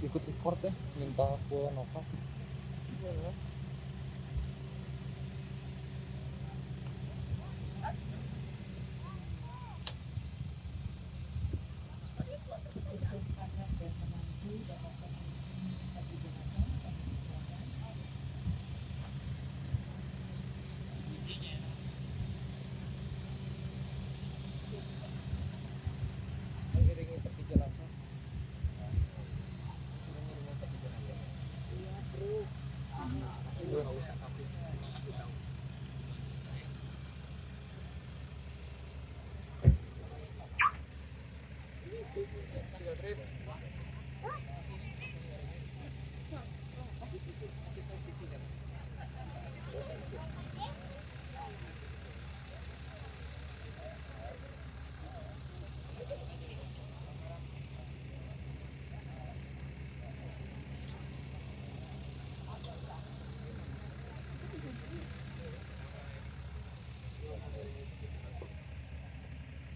ikut record ya, minta ke Nova. Mengiringi peti jenazah.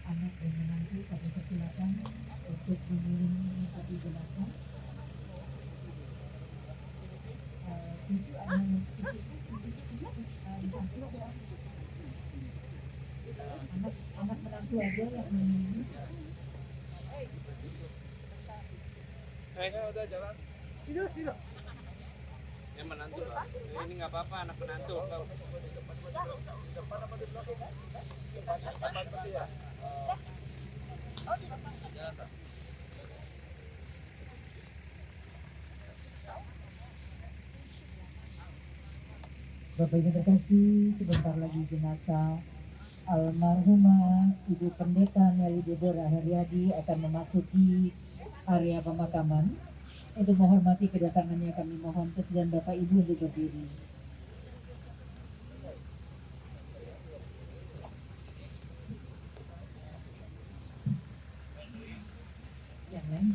Anak dan menantu pada kesilapan untuk mengiringi peti jenazah. Itu anak menantu aja yang mengiringi. Udah jalan. Tidur. Yang menantu lah. Ini nggak apa-apa, anak menantu. Bapak Ibu terkasih, sebentar lagi jenazah almarhumah Ibu Pendeta Nelly Deborah Heriadi akan memasuki area pemakaman. Untuk menghormati kedatangannya kami mohon kesediaan Bapak Ibu untuk berdiri. Jangan,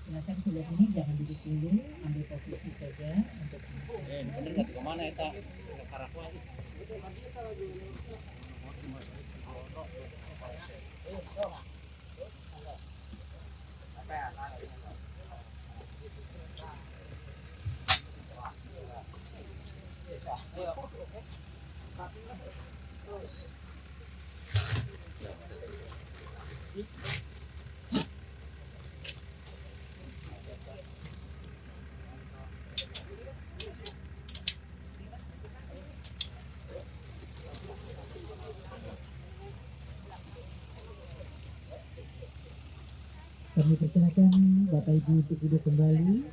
silakan sebelah sini, jangan duduk dulu, ambil posisi saja untuk Bener nggak ke mana ya tak? Karakwa sih. kami persilakan Bapak Ibu untuk duduk kembali.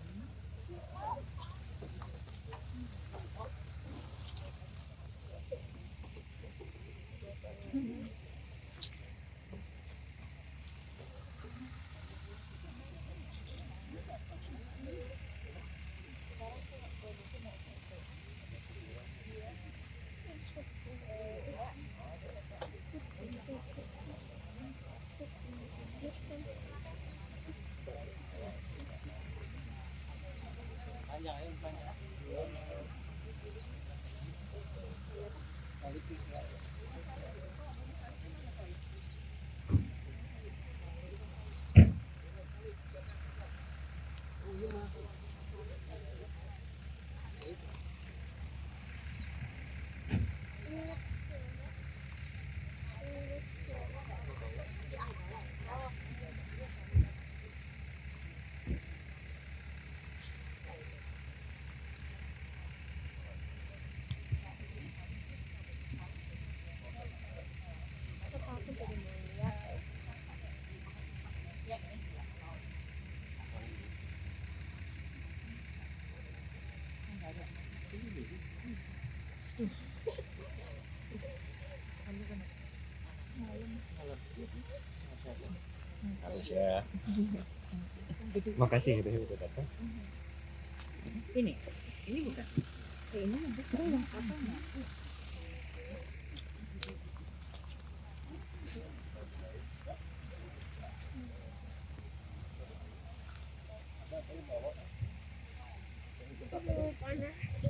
Ya. Makasih udah datang. Ini bukan. Ini bukan apa panas.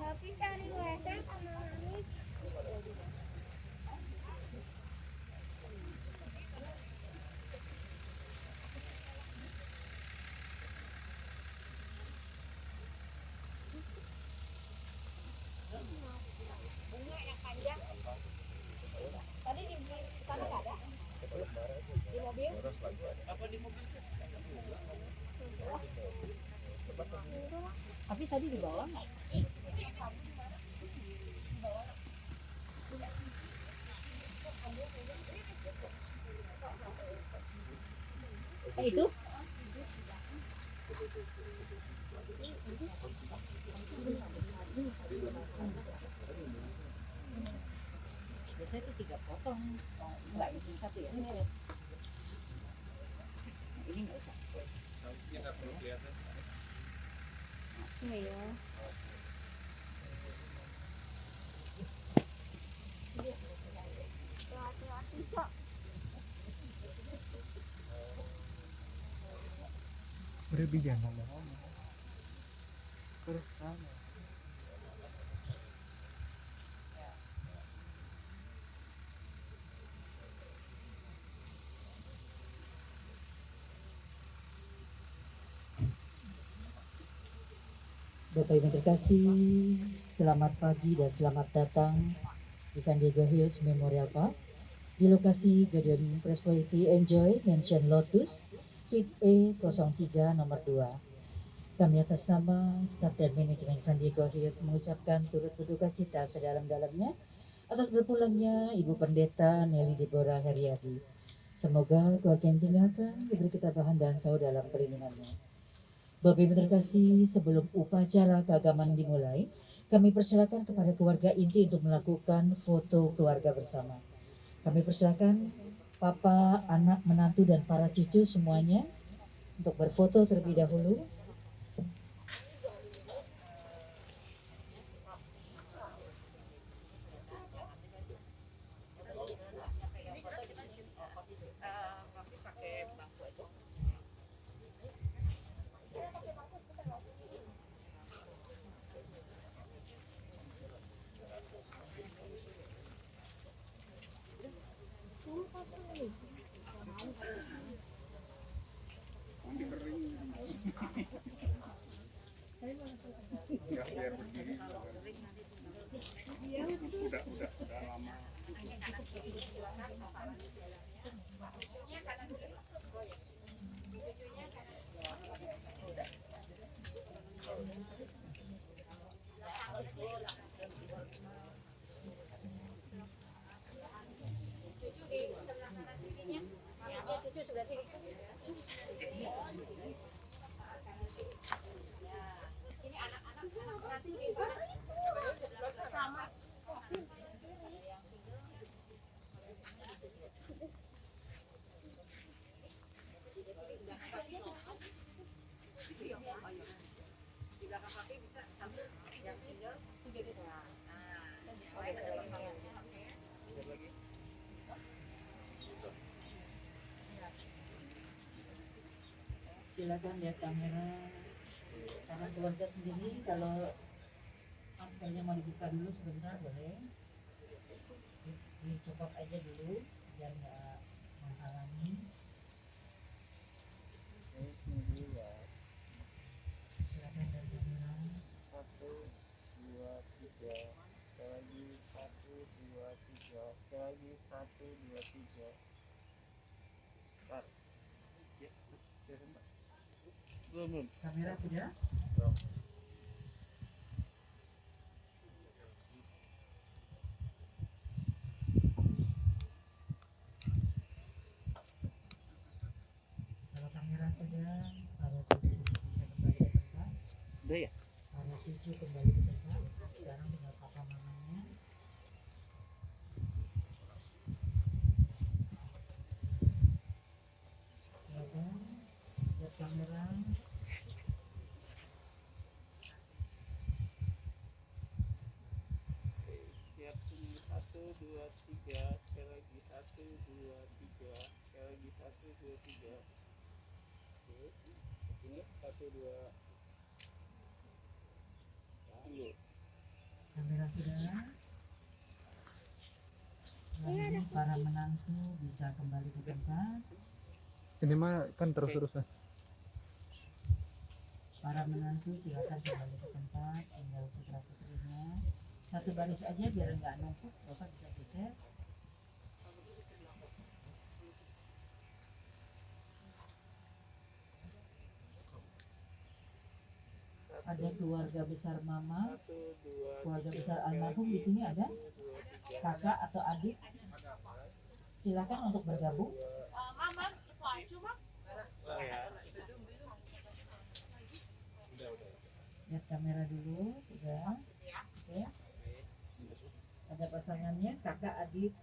Tapi cari Bunga yang panjang. Tadi di sana nggak ada? Di mobil? Apa di mobil? Tapi tadi di bawah nggak? Itu? Biasanya itu 3 potong, nggak bikin satu ya? Ini nggak usah. Sautnya nggak perlu kelihatan. Iya. Berlebihan nama kamu. Terus sama. Bapak Ibu terkasih, selamat pagi dan selamat datang di San Diego Hills Memorial Park di lokasi Gedung Prosperity Enjoy Mansion Lotus Suite E03 nomor 2. Kami atas nama staf dan manajemen San Diego Hills mengucapkan turut berduka cita sedalam-dalamnya atas berpulangnya Ibu Pendeta Nelly Deborah Heriadi. Semoga keluarga yang tinggalkan diberi ketabahan dan saudara dalam perlindungannya. Bapak Ibu terkasih, sebelum upacara keagamaan dimulai, kami persilakan kepada keluarga inti untuk melakukan foto keluarga bersama. Kami persilakan Papa, anak, menantu, dan para cucu semuanya untuk berfoto terlebih dahulu. Udah lama. Silakan lihat kamera. Karena keluarga sendiri kalau maskernya mau dibuka dulu sebentar boleh. Dicopot aja dulu biar nggak menghalangi. Silakan dari kamera. 1, 2, 3. Sekali lagi 1, 2, 3. Sekali lagi 1, 2, 3. Start. Ya, belum. Kamera sudah. Kalau kamera sudah, para cucu bisa kembali ke tempat. Udah ya? Para cucu kembali ke tempat. Sekarang tinggal papa mamanya. Silakan lihat kamera. Siap sini 1, 2, 3. Sekali lagi 1, 2, 3. Sekali lagi 1, 2, 3. Oke. Sini 1, 2. Tunggu. Kamera sudah. Lalu para menantu bisa kembali ke tempat. Ini mah kan terus-terusan. Para menantu silakan kembali ke tempat. Tinggal putra putrinya. Satu baris aja biar nggak numpuk, Bapak bisa geser. Ada keluarga besar Mama, Satu, dua, keluarga tiga. besar Sekali almarhum lagi. di sini ada Satu, dua, tiga. kakak atau adik. Silakan untuk bergabung. Mama, itu aja mak. Oh ya. Lihat kamera dulu, udah. Oke. Ada pasangannya, kakak, adik.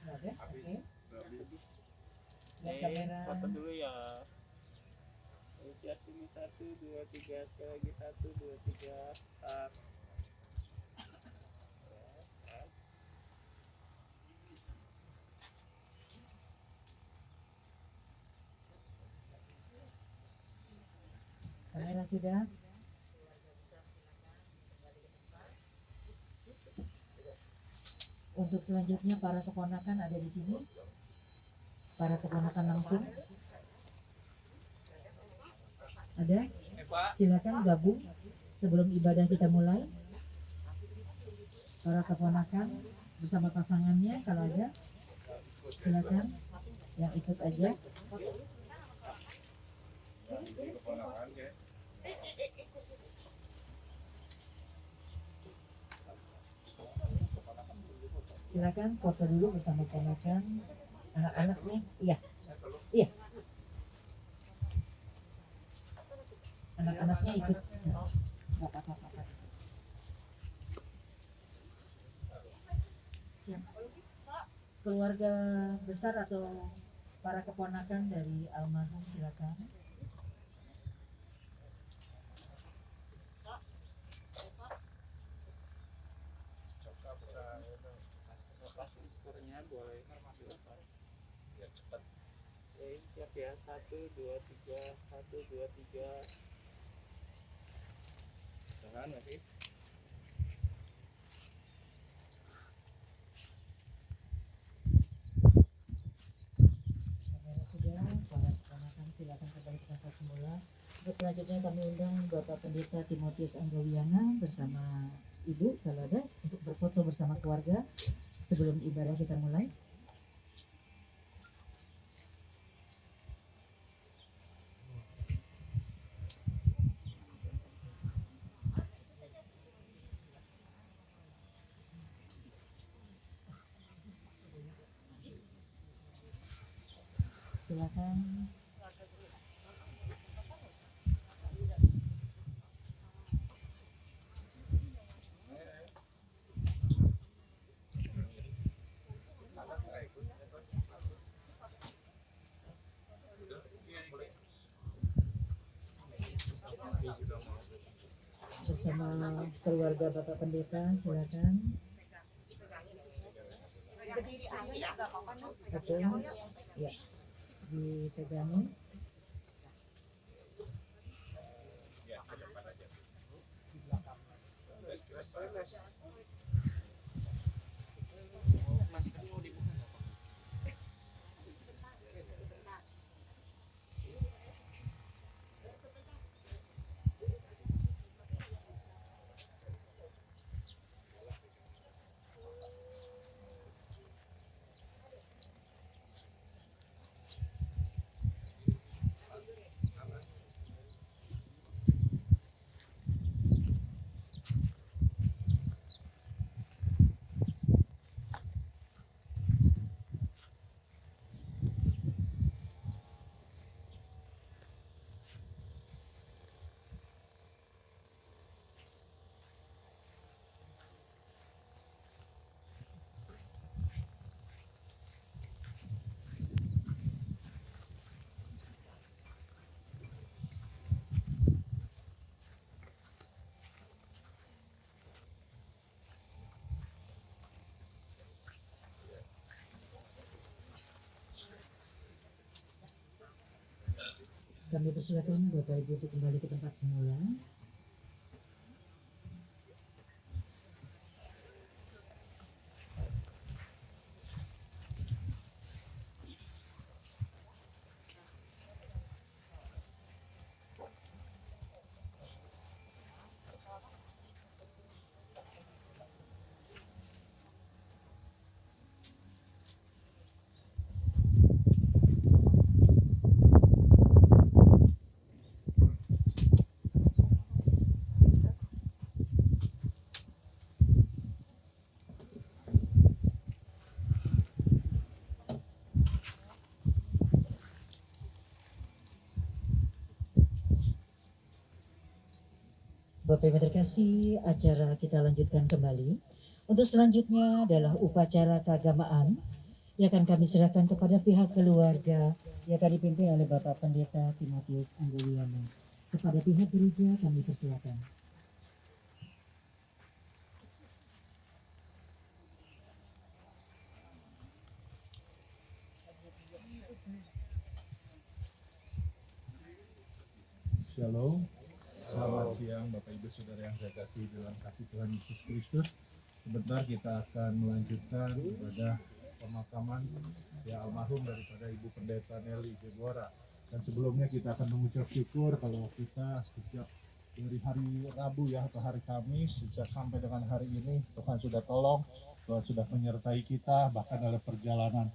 Nggak ada? Oke. Lihat kamera. Foto dulu ya. Lihat sini 1, 2, 3. Sekali lagi 1, 2, 3. Start. Kamera sudah. Untuk selanjutnya para keponakan ada di sini. Para keponakan langsung. Ada? Pak. Silakan gabung sebelum ibadah kita mulai. Para keponakan bersama pasangannya kalau ada. Silakan yang ikut aja. Silakan foto dulu bersama ponakan, anak-anaknya. Iya, iya. Anak-anaknya ikut. Nggak apa-apa. Siap. Keluarga besar atau para keponakan dari almarhum silakan. Lepasin skornya boleh. Oke, siap ya. 1, 2, 3. 1, 2, 3. Jangan lagi. Kamera sudah, para keponakan silakan kembali ke tempat semula. Terus selanjutnya kami undang Bapak Pendeta Timotius Anggawiana bersama Ibu kalau ada untuk berfoto bersama keluarga sebelum ibadah kita mulai. Silakan. Bersama keluarga Bapak Pendeta silakan. Berdiri aja nggak apa-apa nih. Betul. Ya. Dipegangin. Kami persilakan Bapak Ibu untuk kembali ke tempat semula. Bapak Ibu terkasih, acara kita lanjutkan kembali. Untuk selanjutnya adalah upacara keagamaan yang akan kami serahkan kepada pihak keluarga yang akan dipimpin oleh Bapak Pendeta Timotius Anggowiyono. Kepada pihak gereja kami persilakan. Shalom, selamat siang Bapak Ibu Saudara yang saya kasih dalam kasih Tuhan Yesus Kristus. Sebentar kita akan melanjutkan ibadah pemakaman ya almarhum daripada Ibu Pendeta Nelly Deborah. Dan sebelumnya kita akan mengucap syukur kalau kita sejak dari hari Rabu ya atau hari Kamis sejak sampai dengan hari ini Tuhan sudah tolong, Tuhan sudah menyertai kita bahkan dalam perjalanan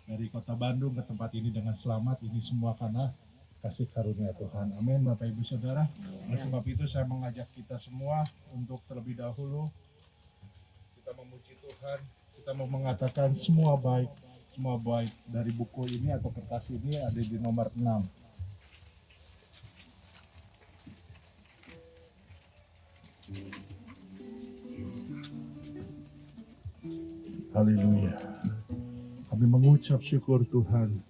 dari kota Bandung ke tempat ini dengan selamat. Ini semua karena kasih karunia Tuhan. Amin Bapak Ibu Saudara. Oleh sebab itu saya mengajak kita semua untuk terlebih dahulu kita memuji Tuhan. Kita mau mengatakan semua baik dari buku ini atau kertas ini ada di nomor 6. Haleluya. Kami mengucap syukur Tuhan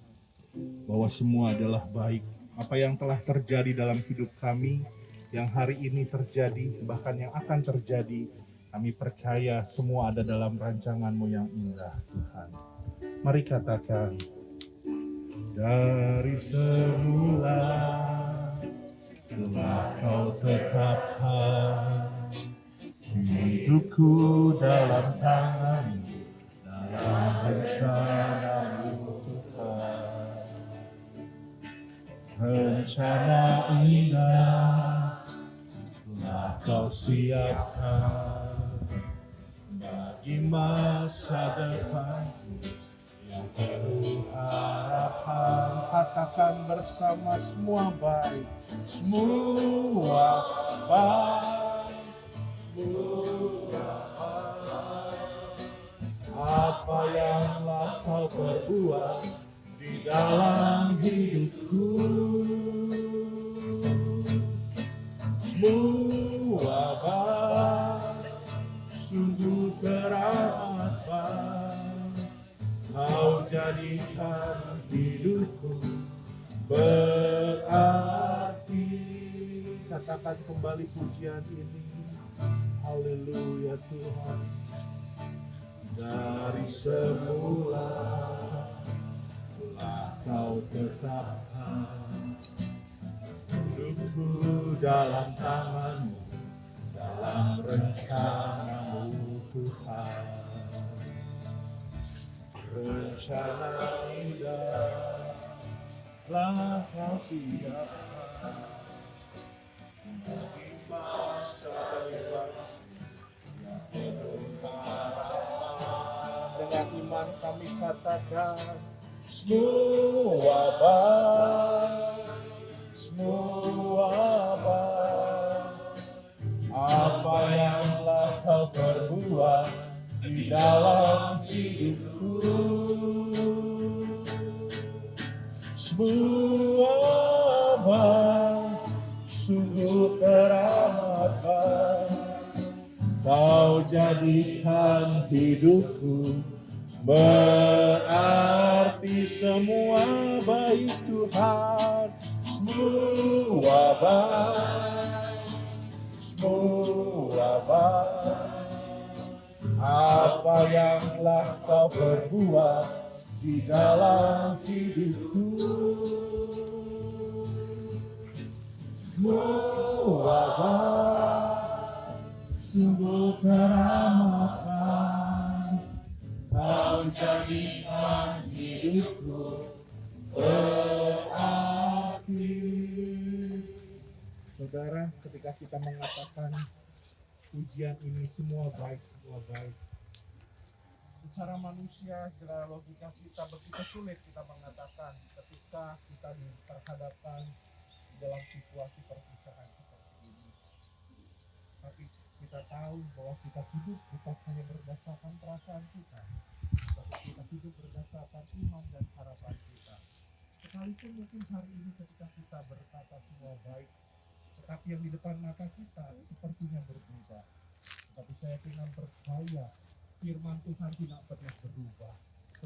bahwa semua adalah baik. Apa yang telah terjadi dalam hidup kami, yang hari ini terjadi, bahkan yang akan terjadi, kami percaya semua ada dalam rancangan-Mu yang indah, Tuhan. Mari katakan, dari semula telah Kau tetapkan hidupku dalam tangan-Mu, dalam rencana-Mu, Tuhan. Rencana indah telah Kau siapkan bagi masa depan yang penuh harapan. Katakan bersama, semua baik, semua baik, semua baik. Apa yang telah Kau perbuat di dalam hidupku, semua baik, sungguh teramat baik. Kau jadikan hidupku berarti. Katakan kembali pujian ini. Haleluya Tuhan. Dari semula Kau tetapkan hidupku dalam tangan-Mu, dalam rencana-Mu, Tuhan. Rencana indah telah Kau siapkan bagi masa depan yang penuh harapan. Dengan iman kami katakan, semua baik, semua baik. Apa yang telah Kau perbuat di dalam hidupku, semua baik, sungguh teramat baik. Kau jadikan hidupku berarti. Semua baik Tuhan, semua baik, semua baik. Apa yang telah Kau perbuat di dalam hidupku, semua baik, sungguh teramat baik. Kau jadikan hidupku berarti. Saudara, ketika kita mengatakan pujian ini semua baik, secara manusia, secara logika kita begitu sulit kita mengatakan ketika kita diperhadapkan dalam situasi perpisahan seperti ini. Tapi kita tahu bahwa kita hidup bukan hanya berdasarkan perasaan kita, tapi kita hidup berdasarkan iman dan harapan kita. Sekalipun mungkin hari ini ketika kita berkata semua baik, tetapi yang di depan mata kita seperti dengan percaya firman Tuhan tidak pernah berubah.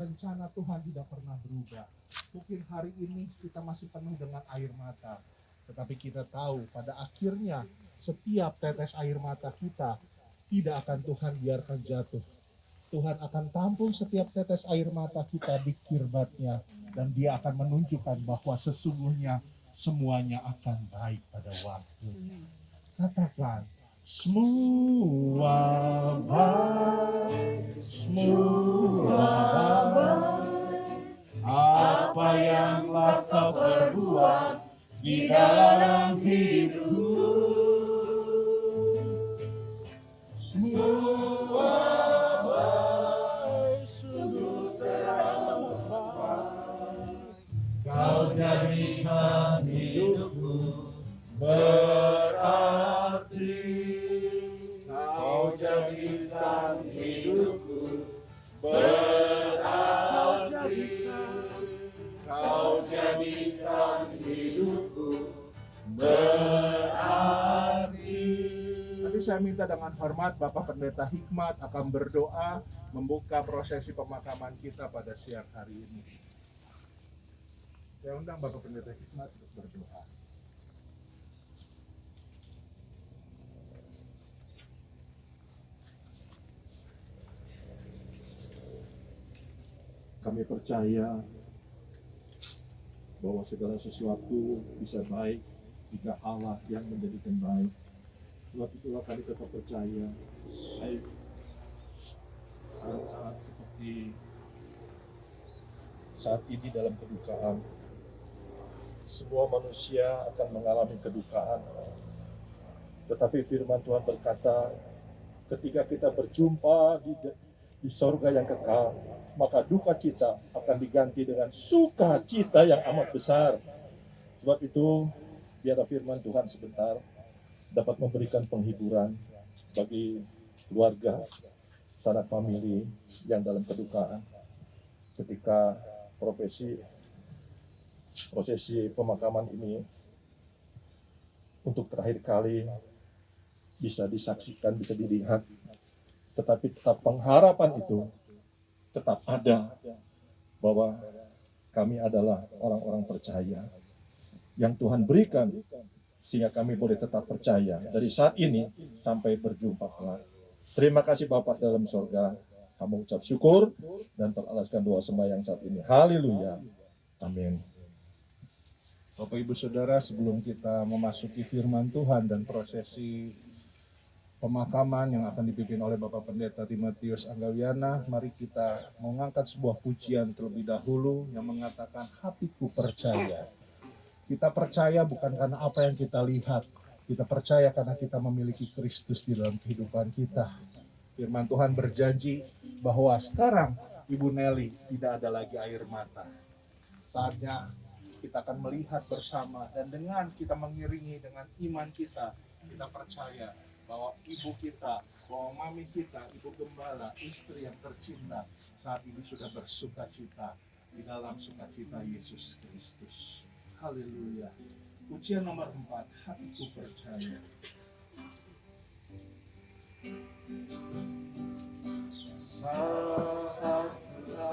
Rencana Tuhan tidak pernah berubah. Mungkin hari ini kita masih penuh dengan air mata, tetapi kita tahu pada akhirnya setiap tetes air mata kita tidak akan Tuhan biarkan jatuh. Tuhan akan tampung setiap tetes air mata kita di kirbatnya, dan Dia akan menunjukkan bahwa sesungguhnya semuanya akan baik pada waktunya. Katakan, semua baik, semua baik. Apa yang telah Kau perbuat di dalam hidupku, semua baik, sungguh teramat. Kau jadikan hidupku berarti. Kau jadikan hidupku berarti. Kau jadikan hidupku berarti. Nanti saya minta dengan hormat Bapak Pendeta Hikmat akan berdoa membuka prosesi pemakaman kita pada siang hari ini. Saya undang Bapak Pendeta Hikmat untuk berdoa. Kami percaya bahwa segala sesuatu bisa baik jika Allah yang menjadikan baik. Sebab itulah kami tetap percaya baik saat-saat seperti saat ini dalam kedukaan. Semua manusia akan mengalami kedukaan. Tetapi firman Tuhan berkata, ketika kita berjumpa di sorga yang kekal, maka duka cita akan diganti dengan sukacita yang amat besar. Sebab itu, biarlah firman Tuhan sebentar dapat memberikan penghiburan bagi keluarga, sanak famili yang dalam kedukaan. Ketika prosesi pemakaman ini untuk terakhir kali bisa disaksikan, bisa dilihat, tetapi tetap pengharapan itu tetap ada, bahwa kami adalah orang-orang percaya yang Tuhan berikan, sehingga kami boleh tetap percaya dari saat ini sampai berjumpa kelak. Terima kasih Bapak dalam surga. Kami ucap syukur dan teralaskan doa sembahyang saat ini. Haleluya. Amin. Bapak Ibu Saudara, sebelum kita memasuki firman Tuhan dan prosesi pemakaman yang akan dipimpin oleh Bapak Pendeta Timotius Anggawiana, mari kita mengangkat sebuah pujian terlebih dahulu yang mengatakan hatiku percaya. Kita percaya bukan karena apa yang kita lihat, kita percaya karena kita memiliki Kristus di dalam kehidupan kita. Firman Tuhan berjanji bahwa sekarang Ibu Nelly tidak ada lagi air mata. Saatnya kita akan melihat bersama, dan dengan kita mengiringi dengan iman kita, kita percaya bahwa ibu kita, bahwa mami kita, ibu gembala, istri yang tercinta, saat ini sudah bersuka cita di dalam sukacita Yesus Kristus. Haleluya. Pujian nomor 4, hatiku percaya. Saat kita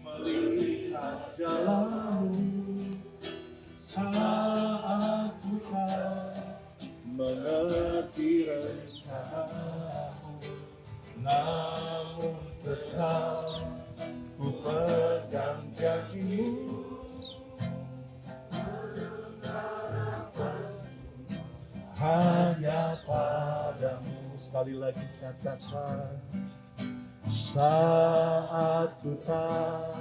melihat jalanmu, saat kita mengerti rencanamu, namun tetap ku pegang janjimu. Hanya padamu, sekali lagi katakan, saat ku tak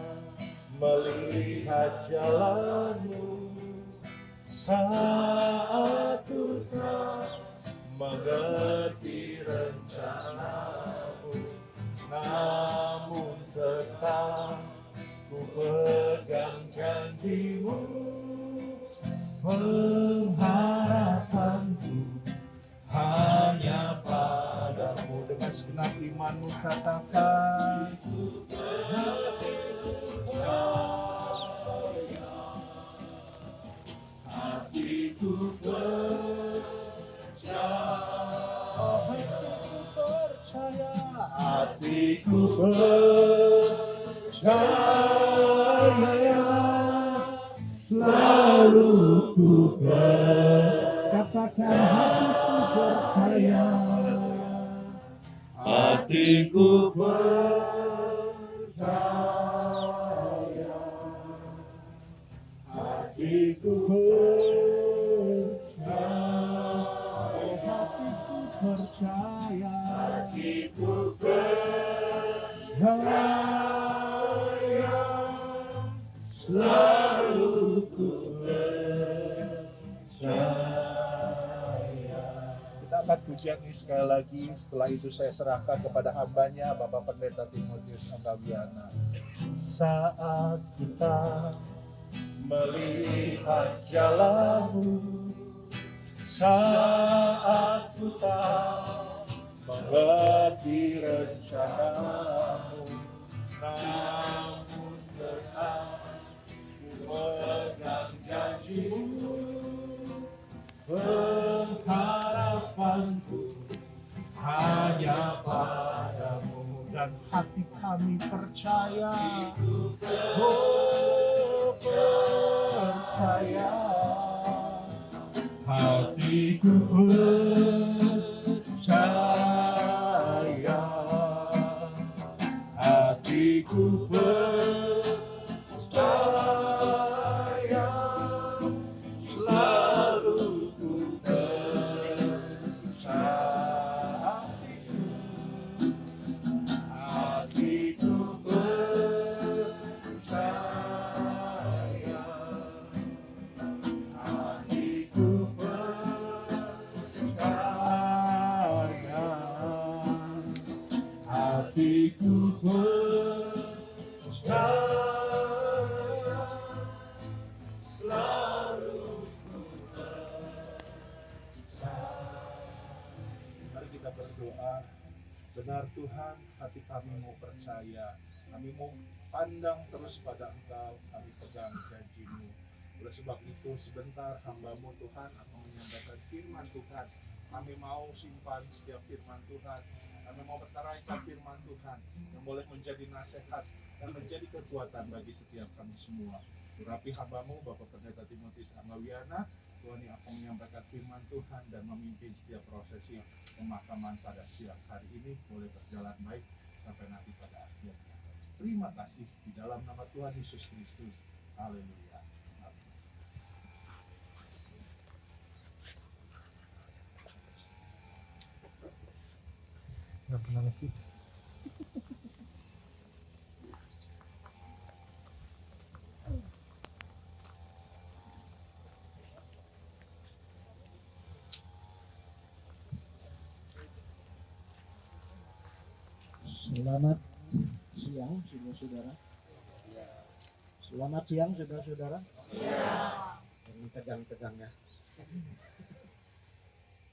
melihat jalanmu, saat ku tak mengerti rencanamu, namun tetap ku pegang janjimu. Pengharapanku hanya padamu. Dengan segenap imanmu katakan, hatiku percaya, hatiku percaya. percaya, selalu ku katakan hatiku percaya, hatiku percaya, hatiku percaya, selalu ku percaya. Kita akan pujian ini sekali lagi. Setelah itu saya serahkan kepada hambanya Bapak Pendeta Timotius Anggawiana. Saat kita melihat jalanmu, saat ku tak mengerti rencanamu, namun tetap ku pegang janjimu, pengharapanku hanya padamu, dan hati kami percaya, oh percaya, hatiku percaya, hatiku percaya, selalu ku percaya, hatiku percaya, hatiku percaya, hatiku percaya, selalu ku percaya. Mari kita berdoa. Benar Tuhan, hati kami mau percaya, kami mau pandang terus pada Engkau, kami pegang janji-Mu. Oleh sebab itu sebentar hamba-Mu Tuhan akan menyampaikan firman Tuhan. Kami mau simpan setiap firman Tuhan, kami mau bertaraikan firman Tuhan yang boleh menjadi nasihat dan menjadi kekuatan bagi setiap kami semua. Urapi hamba-Mu Bapak Pendeta Timotius Anggawiana, Tuhan yang akan menyampaikan firman Tuhan dan memimpin setiap prosesi pemakaman pada siang hari ini boleh berjalan baik sampai nanti pada akhirnya. Terima kasih di dalam nama Tuhan Yesus Kristus. Haleluya. Amin. Nggak pernah ngasih. Selamat siang, saudara-saudara. Selamat siang, saudara-saudara. Ini tegang-tegang ya.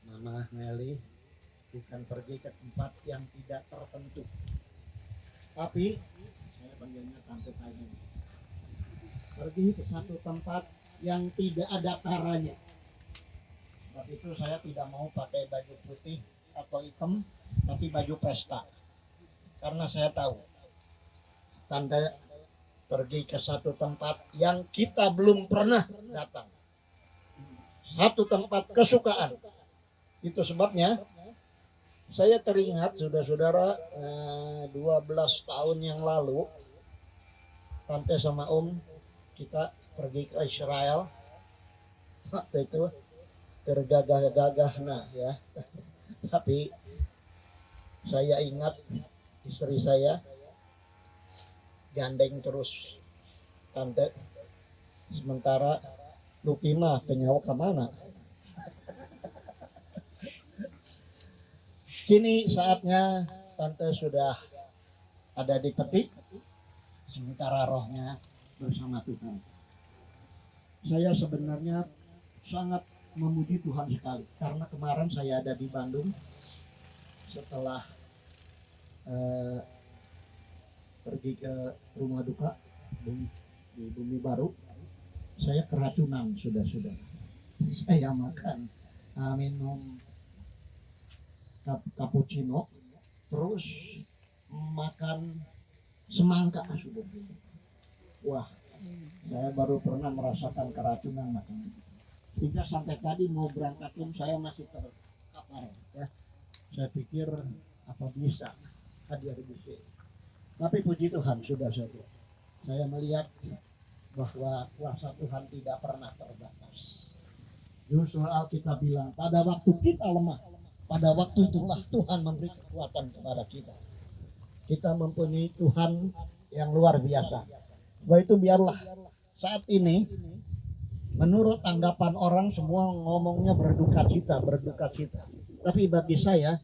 Mama Nelly bukan pergi ke tempat yang tidak tertentu, tapi saya panggilnya tante saya. Pergi ke satu tempat yang tidak ada caranya. Sebab itu saya tidak mau pakai baju putih atau hitam, tapi baju pesta. Karena saya tahu Tante pergi ke satu tempat yang kita belum pernah datang. Satu tempat kesukaan. Itu sebabnya saya teringat saudara-saudara 12 tahun yang lalu Tante sama Om kita pergi ke Israel. Waktu itu tergagah-gagah nah ya. Tapi saya ingat istri saya gandeng terus Tante, sementara Luki mah penyawa kemana. Kini saatnya Tante sudah ada di peti, sementara rohnya bersama Tuhan. Saya sebenarnya sangat memuji Tuhan sekali, karena kemarin saya ada di Bandung setelah pergi ke rumah duka di Bumi Baru. Saya keracunan sudah. Saya makan minum cappuccino, terus makan semangka sudah. Wah, saya baru pernah merasakan keracunan makan. Hingga sampai tadi mau berangkat pun saya masih terkapar ya. Saya pikir apa bisa hadir di sini. Tapi puji Tuhan sudah saja. Saya melihat bahwa kuasa Tuhan tidak pernah terbatas. Justru Alkitab bilang pada waktu kita lemah, pada waktu itulah Tuhan memberi kekuatan kepada kita. Kita mempunyai Tuhan yang luar biasa. Sebab itu biarlah saat ini menurut anggapan orang semua ngomongnya berduka cita. Tapi bagi saya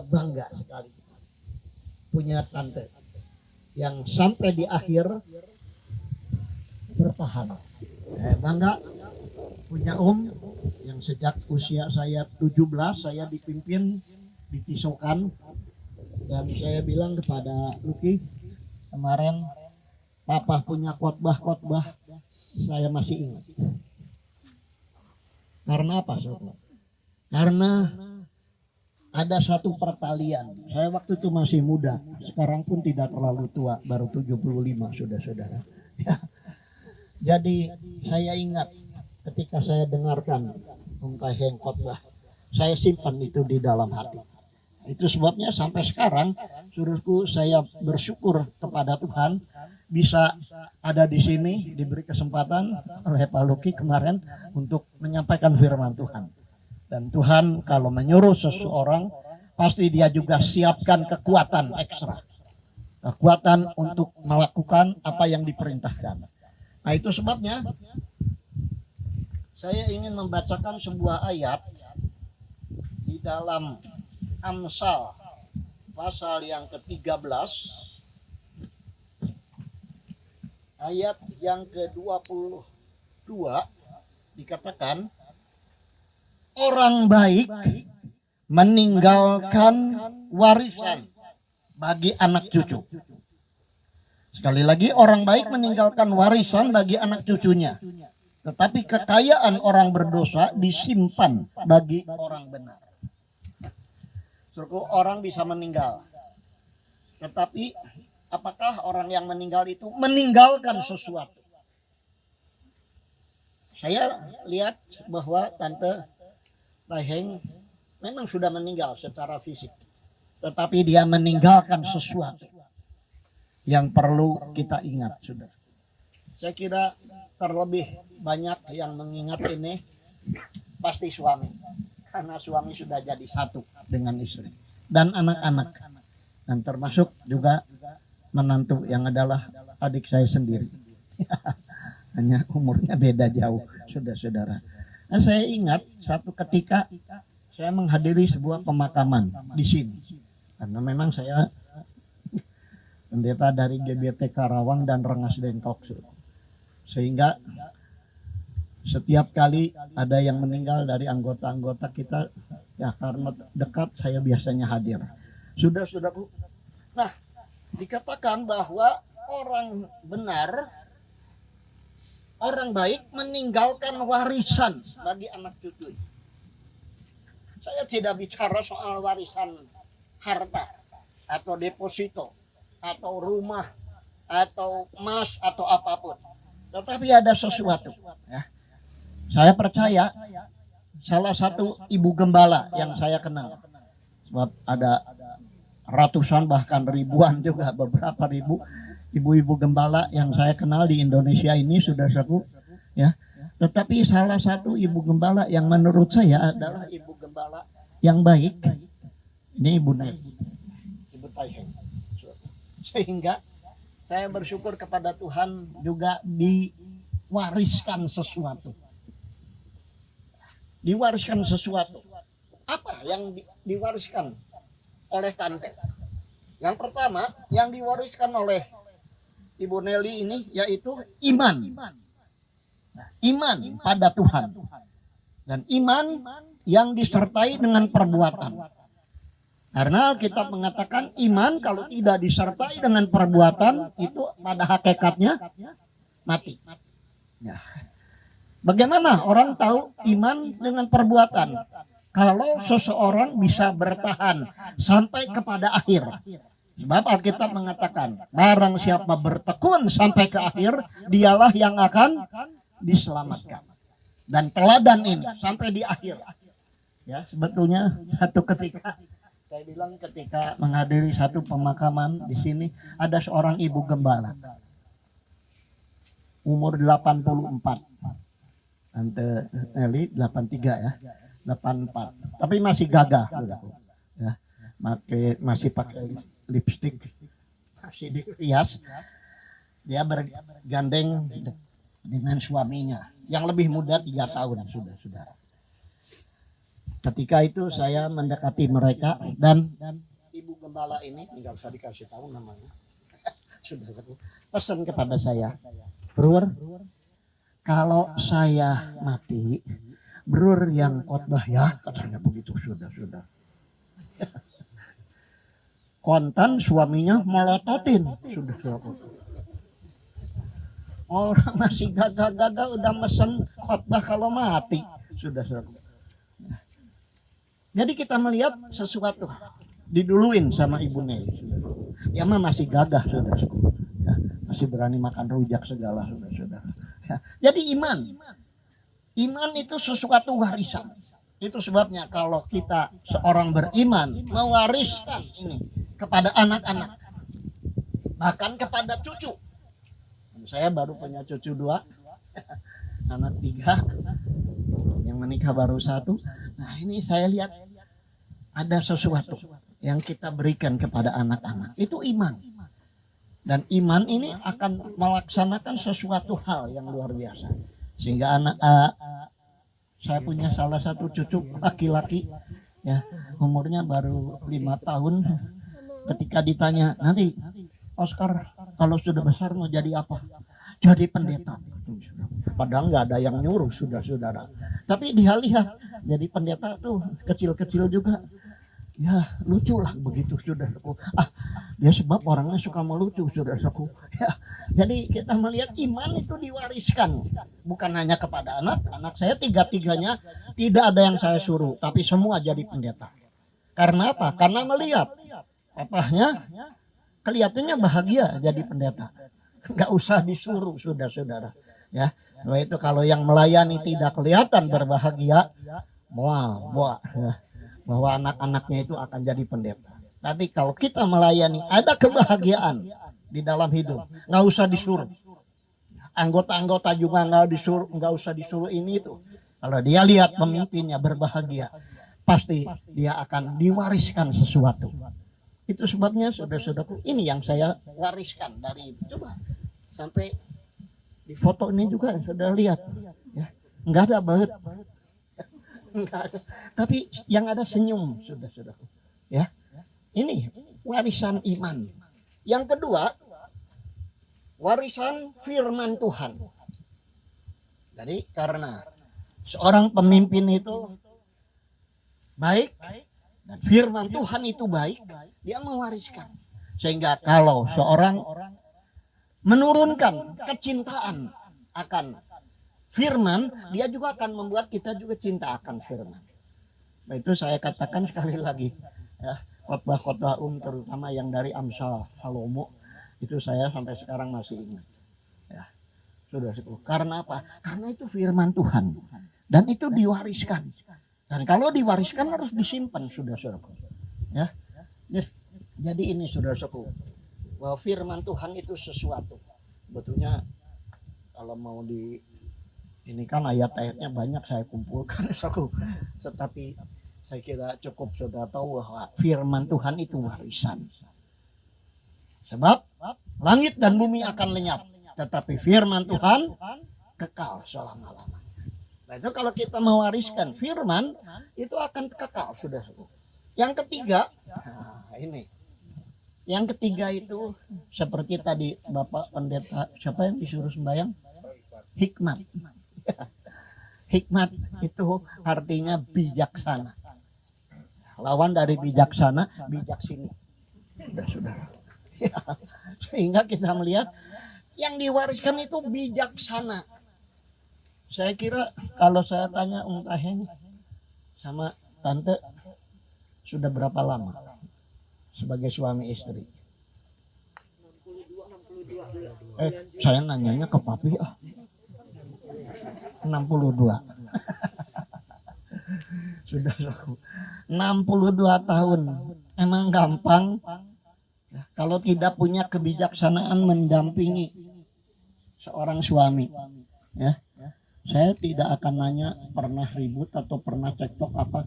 bangga sekali punya tante yang sampai di akhir bertahan. Saya bangga punya yang sejak usia saya 17 saya dipimpin di Tisokan. Dan saya bilang kepada Luki kemarin, Papa punya khotbah saya masih ingat. Karena apa saudara? Karena ada satu pertalian. Saya waktu itu masih muda, sekarang pun tidak terlalu tua, baru 75 saudara. Jadi saya ingat ketika saya dengarkan Taheng khotbah, saya simpan itu di dalam hati. Itu sebabnya sampai sekarang suruhku saya bersyukur kepada Tuhan bisa ada di sini, diberi kesempatan oleh Pak Luki kemarin untuk menyampaikan firman Tuhan. Dan Tuhan kalau menyuruh seseorang pasti dia juga siapkan kekuatan ekstra, kekuatan untuk melakukan apa yang diperintahkan. Nah itu sebabnya saya ingin membacakan sebuah ayat di dalam Amsal pasal yang ke-13 ayat yang ke-22 dikatakan orang baik meninggalkan warisan bagi anak cucu. Sekali lagi, orang baik meninggalkan warisan bagi anak cucunya. Tetapi kekayaan orang berdosa disimpan bagi orang benar. Suruhku, orang bisa meninggal. Tetapi apakah orang yang meninggal itu meninggalkan sesuatu? Saya lihat bahwa Tante Taheng memang sudah meninggal secara fisik. Tetapi dia meninggalkan sesuatu yang perlu kita ingat, saudara. Saya kira terlebih banyak yang mengingat ini pasti suami. Karena suami sudah jadi satu dengan istri. Dan anak-anak. Dan termasuk juga menantu yang adalah adik saya sendiri. Hanya umurnya beda jauh, saudara-saudara. Nah, saya ingat satu ketika saya menghadiri sebuah pemakaman di sini. Karena memang saya pendeta dari GBT Karawang dan Rengas Dengklok. Sehingga setiap kali ada yang meninggal dari anggota-anggota kita, ya karena dekat saya biasanya hadir. Sudah-sudahku. Nah, dikatakan bahwa orang benar, orang baik meninggalkan warisan bagi anak cucu. Saya tidak bicara soal warisan harta atau deposito atau rumah atau emas atau apapun. Tetapi ada sesuatu, ya. Saya percaya salah satu ibu gembala yang saya kenal, sebab ada ratusan bahkan ribuan juga, beberapa ribu ibu-ibu gembala yang saya kenal di Indonesia ini, sudah saku, ya. Tetapi salah satu ibu gembala yang menurut saya adalah ibu gembala yang baik, ini Ibu Nek, Ibu Taheng. Sehingga saya bersyukur kepada Tuhan juga diwariskan sesuatu. Diwariskan sesuatu. Apa yang diwariskan oleh tante? Yang pertama yang diwariskan oleh Ibu Nelly ini yaitu iman. Nah, iman pada Tuhan. Dan iman yang disertai dengan perbuatan. Karena Alkitab mengatakan iman kalau tidak disertai dengan perbuatan itu pada hakikatnya mati. Ya. Bagaimana orang tahu iman dengan perbuatan? Kalau seseorang bisa bertahan sampai kepada akhir. Sebab Alkitab mengatakan, barang siapa bertekun sampai ke akhir, dialah yang akan diselamatkan. Dan teladan ini sampai di akhir. Ya, sebetulnya satu ketika saya bilang ketika menghadiri satu pemakaman di sini ada seorang ibu gembala. Umur 84. Tante Nelly 83 ya. 84. Tapi masih gagah, ya. Masih pakai lipstick, masih dirias. Dia bergandeng dengan suaminya yang lebih muda 3 tahun sudah, saudara. Ketika itu saya mendekati mereka dan ibu gembala ini nggak usah dikasih tahu namanya. Sudah pesan kepada saya, Brur, kalau saya mati, Brur yang khotbah ya, katanya begitu, sudah. Kontan suaminya melototin, sudah. Orang masih gagah-gagah udah mesen khotbah kalau mati, sudah. Jadi kita melihat sesuatu diduluin sama Ibu Nelly. Ya mah masih gagah, saudara. Ya, masih berani makan rujak segala, saudara. Ya, jadi iman itu sesuatu warisan. Itu sebabnya kalau kita seorang beriman mewariskan ini kepada anak-anak, bahkan kepada cucu. Saya baru punya cucu 2, anak 3, yang menikah baru 1. Nah ini saya lihat ada sesuatu yang kita berikan kepada anak-anak. Itu iman. Dan iman ini akan melaksanakan sesuatu hal yang luar biasa. Sehingga saya punya salah satu cucu laki-laki, ya, umurnya baru 5 tahun. Ketika ditanya, nanti Oscar kalau sudah besar mau jadi apa? Jadi pendeta. Padahal nggak ada yang nyuruh, saudara. Tapi dia lihat jadi pendeta tuh kecil-kecil juga. Ya lucu lah begitu, saudaraku. Dia sebab orangnya suka melucu, saudaraku. Ya, jadi kita melihat iman itu diwariskan. Bukan hanya kepada anak saya 3-3-nya tidak ada yang saya suruh. Tapi semua jadi pendeta. Karena apa? Karena melihat papahnya kelihatannya bahagia jadi pendeta. Nggak usah disuruh, saudara. Ya, nah itu kalau yang melayani tidak kelihatan berbahagia, bahwa anak-anaknya itu akan jadi pendeta. Tapi kalau kita melayani ada kebahagiaan di dalam hidup, nggak usah disuruh. Anggota-anggota juga nggak usah disuruh ini itu. Kalau dia lihat pemimpinnya berbahagia, pasti dia akan diwariskan sesuatu. Itu sebabnya saudara-saudaraku, ini yang saya wariskan dari coba sampai di foto ini juga sudah lihat, ya, nggak ada banget, nggak ada. Tapi yang ada senyum, saudara-saudaraku, ya. Ini warisan iman. Yang kedua, warisan firman Tuhan. Jadi karena seorang pemimpin itu baik dan firman Tuhan itu baik, dia mewariskan. Sehingga kalau seorang menurunkan kecintaan akan firman, dia juga akan membuat kita juga cinta akan firman. Nah, itu saya katakan sekali lagi, ya, khotbah-khotbah terutama yang dari Amsal Salomo itu saya sampai sekarang masih ingat. Ya, sudah cukup. Karena apa? Karena itu firman Tuhan dan itu diwariskan. Dan kalau diwariskan harus disimpan, saudara-saudaraku. Ya. Jadi ini saudara-saudaraku, bahwa firman Tuhan itu sesuatu. Betulnya kalau mau ini kan ayat-ayatnya banyak saya kumpulkan, saudaraku. Tetapi saya kira cukup saudara tahu bahwa firman Tuhan itu warisan. Sebab langit dan bumi akan lenyap, tetapi firman Tuhan kekal selama-lamanya. Nah, itu kalau kita mewariskan firman itu akan kekal, sudah. Yang ketiga, ini. Yang ketiga itu seperti tadi Bapak Pendeta, siapa yang disuruh sembahyang? Hikmat. Hikmat itu artinya bijaksana. Lawan dari bijaksana, bijak sini. Sudah. Ya, sehingga kita melihat yang diwariskan itu bijaksana. Saya kira kalau saya tanya Taheng sama Tante, sudah berapa lama sebagai suami istri? Saya nanyanya ke papi 62. Sudah 62 tahun. Emang gampang kalau tidak punya kebijaksanaan mendampingi seorang suami, ya. Saya tidak akan nanya pernah ribut atau pernah cekcok apa,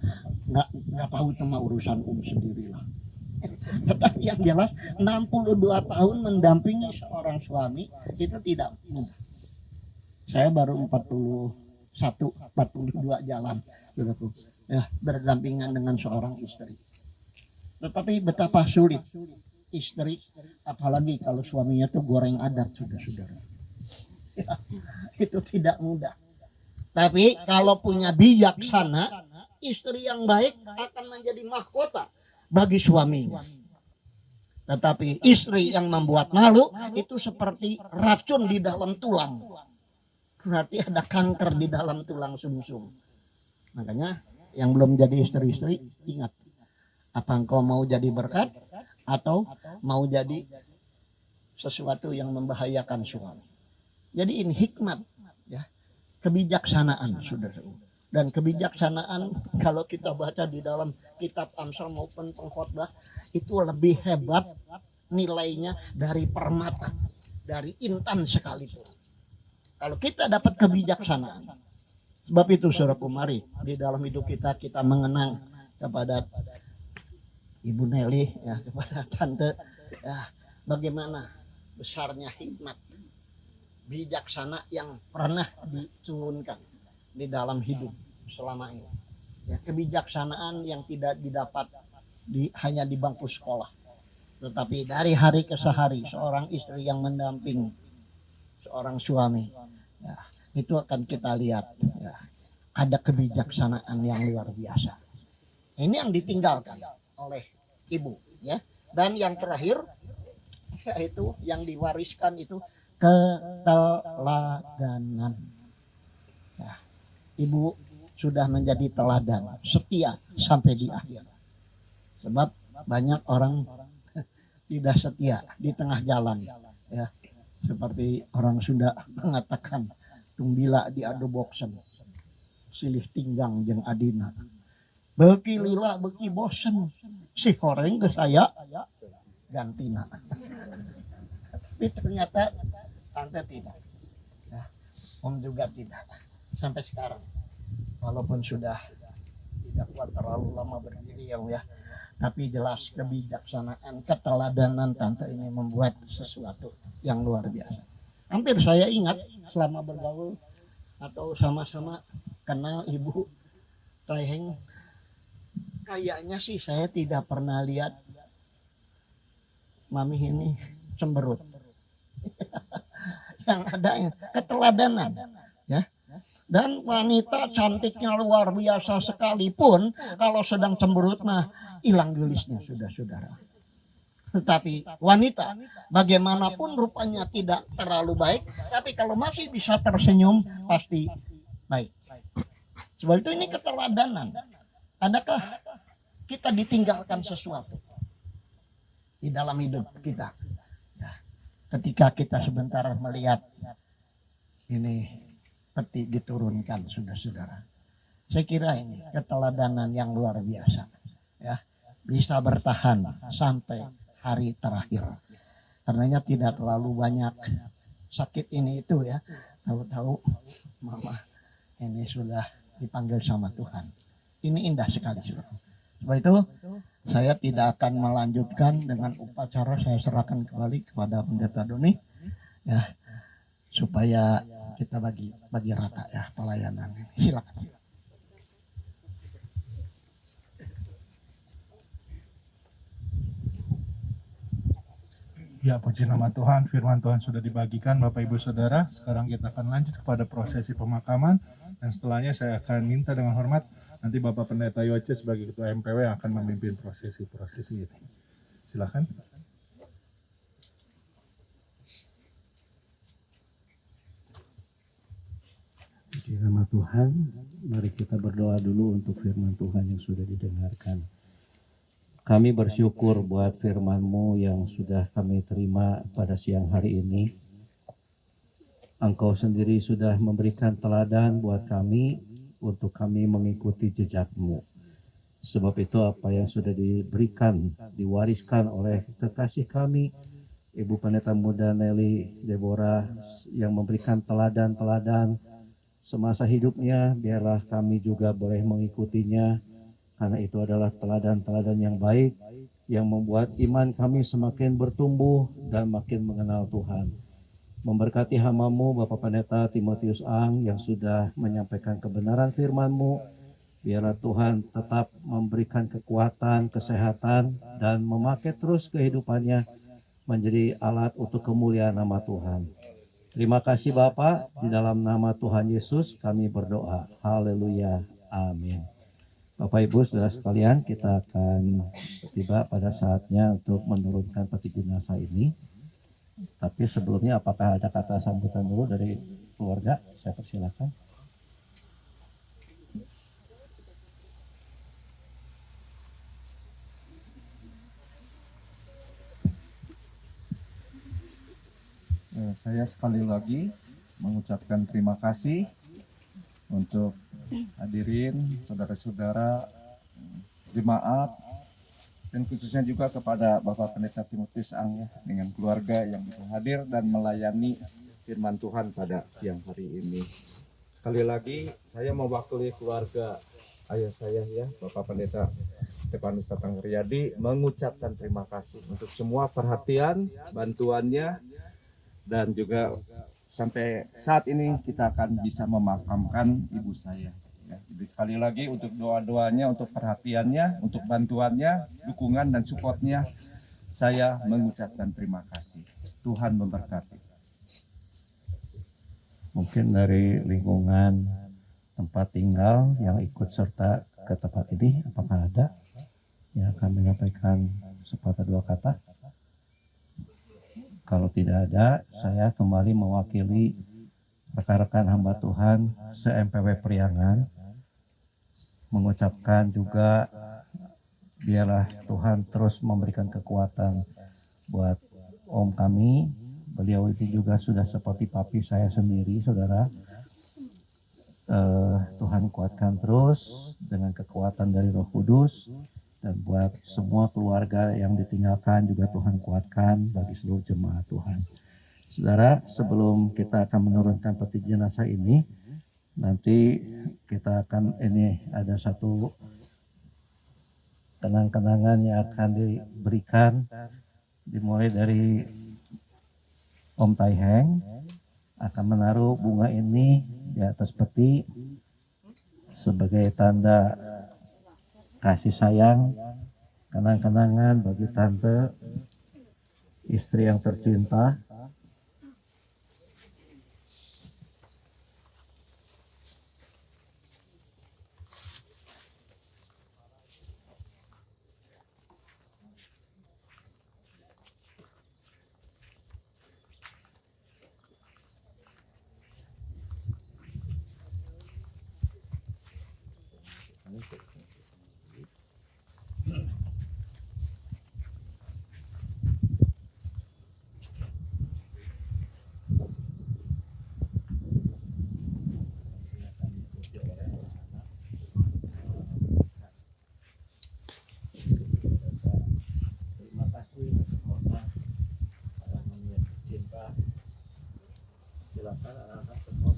nggak tahu, itu mah urusan sendirilah. Tetapi yang jelas 62 tahun mendampingi seorang suami itu tidak mudah. Saya baru 42 jalan, ya, berdampingan dengan seorang istri. Tetapi betapa sulit istri, apalagi kalau suaminya tuh goreng adat, saudara. Ya, itu tidak mudah. Tapi kalau punya bijaksana, istri yang baik akan menjadi mahkota bagi suaminya. Tetapi istri yang membuat malu itu seperti racun di dalam tulang. Berarti ada kanker di dalam tulang sumsum. Makanya yang belum jadi istri-istri, ingat, apa engkau mau jadi berkat atau mau jadi sesuatu yang membahayakan suami. Jadi ini hikmat, ya, kebijaksanaan, saudara. Dan kebijaksanaan kalau kita baca di dalam kitab Amsal maupun pengkhotbah itu lebih hebat nilainya dari permata, dari intan sekalipun. Kalau kita dapat kebijaksanaan. Sebab itu saudaraku, mari di dalam hidup kita mengenang kepada Ibu Nelly, ya, kepada Tante, ya, bagaimana besarnya hikmat bijaksana yang pernah diturunkan di dalam hidup selama ini. Ya, kebijaksanaan yang tidak didapat hanya di bangku sekolah, tetapi dari hari ke hari seorang istri yang mendampingi seorang suami, ya, itu akan kita lihat, ya, ada kebijaksanaan yang luar biasa. Ini yang ditinggalkan oleh ibu, ya. Dan yang terakhir yaitu yang diwariskan itu keteladanan. Ya, ibu sudah menjadi teladan, setia sampai di akhir. Sebab banyak orang tidak setia di tengah jalan, ya. Seperti orang Sunda mengatakan, tumbila di adu boksen, silih tinggang jeung adina. Beki lila beki bosen, si horeng ke saya gantina. Tapi ternyata Tante tidak, ya, Om juga tidak, sampai sekarang. Walaupun sudah tidak kuat terlalu lama berdiri, ya, tapi jelas kebijaksanaan, keteladanan Tante ini membuat sesuatu yang luar biasa. Hampir saya ingat selama bergaul atau sama-sama kenal Ibu Taiheng, kayaknya sih saya tidak pernah lihat Mami ini cemberut. Yang ada keteladanan, ya. Dan wanita cantiknya luar biasa sekalipun kalau sedang cemberut mah hilang gelisnya, saudara. Tetapi wanita bagaimanapun rupanya tidak terlalu baik, tapi kalau masih bisa tersenyum pasti baik. Sebab itu ini keteladanan. Adakah kita ditinggalkan sesuatu di dalam hidup kita? Ketika kita sebentar melihat ini peti diturunkan, saudara. Saya kira ini keteladanan yang luar biasa, ya, bisa bertahan sampai hari terakhir. Karenanya tidak terlalu banyak sakit ini itu, ya. Tahu-tahu mama ini sudah dipanggil sama Tuhan. Ini indah sekali, saudara. Sebab itu saya tidak akan melanjutkan dengan upacara, saya serahkan kembali kepada Pendeta Doni, ya, supaya kita bagi rata, ya, pelayanan ini. Silakan. Ya, puji nama Tuhan, firman Tuhan sudah dibagikan Bapak Ibu Saudara. Sekarang kita akan lanjut kepada prosesi pemakaman, dan setelahnya saya akan minta dengan hormat nanti Bapak Pendeta Yoce sebagai Ketua MPW yang akan memimpin prosesi ini. Silakan. Di nama Tuhan, mari kita berdoa dulu untuk firman Tuhan yang sudah didengarkan. Kami bersyukur buat firman-Mu yang sudah kami terima pada siang hari ini. Engkau sendiri sudah memberikan teladan buat kami untuk kami mengikuti jejak-Mu. Sebab itu apa yang sudah diberikan, diwariskan oleh kekasih kami, Ibu Pendeta Muda Nelly Deborah, yang memberikan teladan-teladan semasa hidupnya, biarlah kami juga boleh mengikutinya, karena itu adalah teladan-teladan yang baik, yang membuat iman kami semakin bertumbuh dan makin mengenal Tuhan. Memberkati hamba-Mu Bapak Pendeta Timotius Ang yang sudah menyampaikan kebenaran firman-Mu. Biarlah Tuhan tetap memberikan kekuatan, kesehatan, dan memakai terus kehidupannya menjadi alat untuk kemuliaan nama Tuhan. Terima kasih Bapak, di dalam nama Tuhan Yesus kami berdoa. Haleluya. Amin. Bapak Ibu Saudara sekalian, kita akan tiba pada saatnya untuk menurunkan peti jenazah ini. Tapi sebelumnya apakah ada kata sambutan dulu dari keluarga? Saya persilakan. Saya sekali lagi mengucapkan terima kasih untuk hadirin saudara-saudara jemaat, dan khususnya juga kepada Bapak Pendeta Timotius Ang ya, dengan keluarga yang bisa hadir dan melayani firman Tuhan pada siang hari ini. Sekali lagi saya mewakili keluarga ayah saya ya, Bapak Pendeta Stefanus Tatang Riyadi, mengucapkan terima kasih untuk semua perhatian, bantuannya, dan juga sampai saat ini kita akan bisa memakamkan ibu saya. Ya, jadi sekali lagi untuk doa-doanya, untuk perhatiannya, untuk bantuannya, dukungan dan supportnya, saya mengucapkan terima kasih. Tuhan memberkati. Mungkin dari lingkungan tempat tinggal yang ikut serta ke tempat ini, apakah ada yang akan menyampaikan sepatah dua kata? Kalau tidak ada, saya kembali mewakili rekan-rekan hamba Tuhan se-MPW Priangan, mengucapkan juga biarlah Tuhan terus memberikan kekuatan buat om kami. Beliau itu juga sudah seperti papi saya sendiri, saudara. Tuhan kuatkan terus dengan kekuatan dari Roh Kudus. Dan buat semua keluarga yang ditinggalkan juga Tuhan kuatkan, bagi seluruh jemaat Tuhan. Saudara, sebelum kita akan menurunkan peti jenazah ini, nanti kita akan, ini ada satu kenang-kenangan yang akan diberikan, dimulai dari Om Tai Heng akan menaruh bunga ini di atas peti sebagai tanda kasih sayang, kenang-kenangan bagi tante, istri yang tercinta. Terima kasih semoga para yang cinta. Silakan anak-anak semua.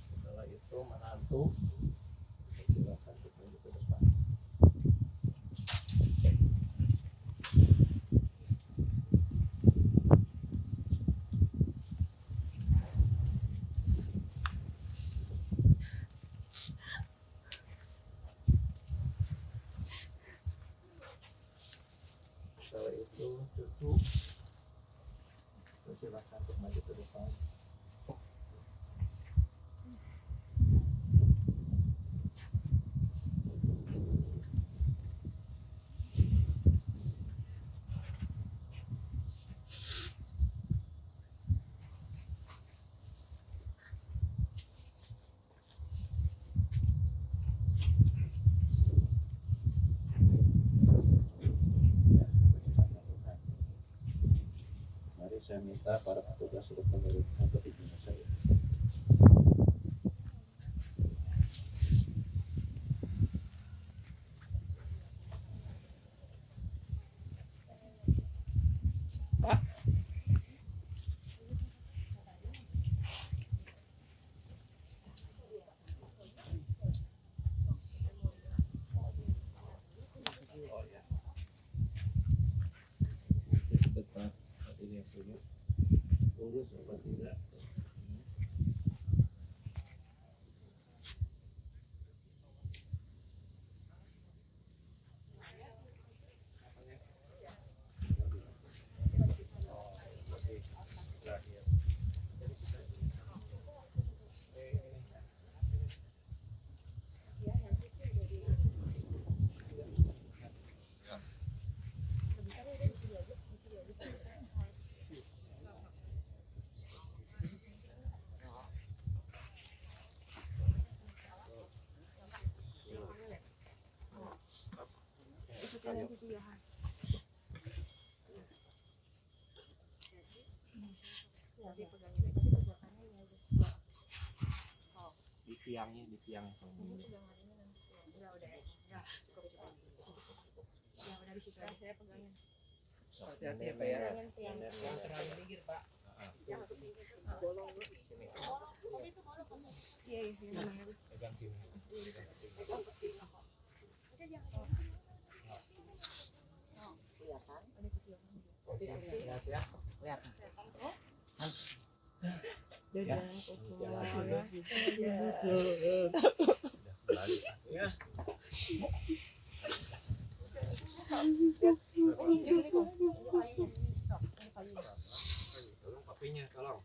Setelah itu menantu, silakan ditunjuk ke depan. Setelah itu cucu, silakan untuk maju ke depan. saya minta para petugas untuk menurunkan ke jenazah ini. Sebentar, ini yang punya urus apa tidak? Di tiangnya, di tiang. Hati-hati ya Pak ya. Yang terlalu minggir Pak. Pegang sini. Ya. Tolong kopinya, tolong.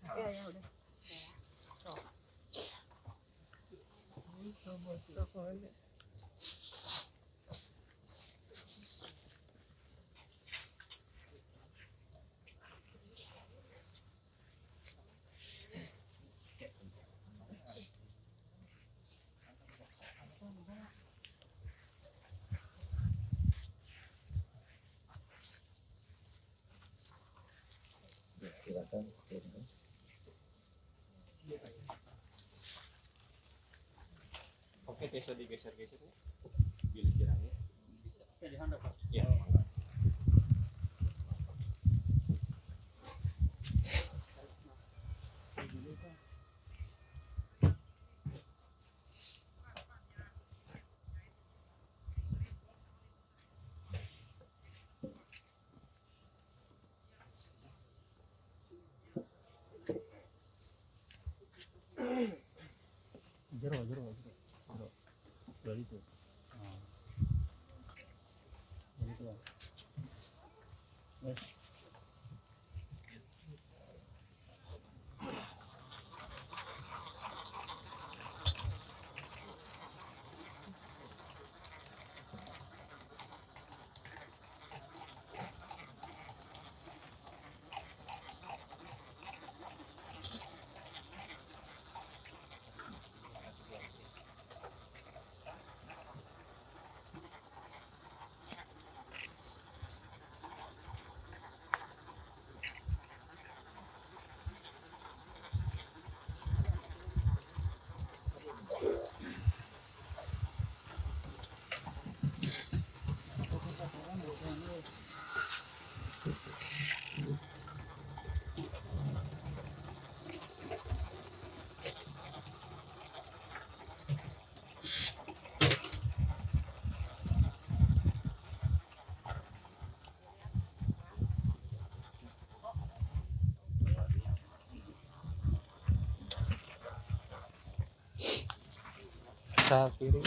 Silakan. Oke, bisa digeser-geser ya. Pilih kiranya. Oke, di handap Pak. Ya. Jero. Dari itu. Dari itu. Ke kiri.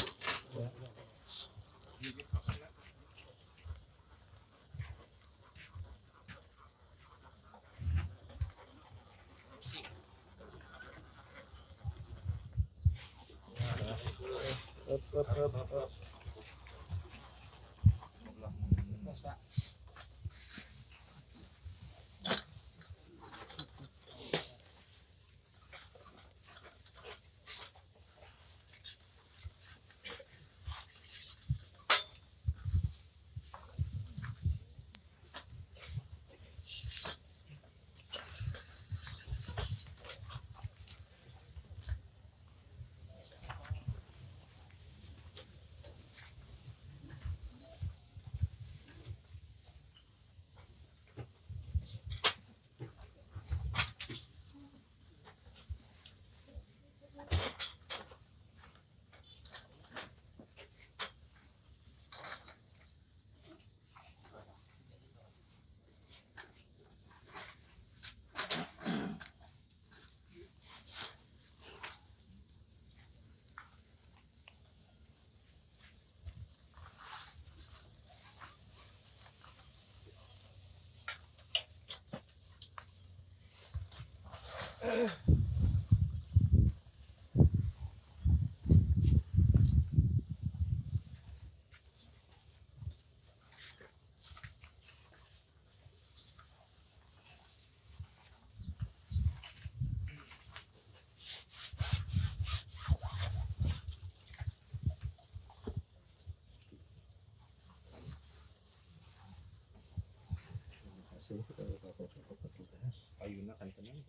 makan tenang.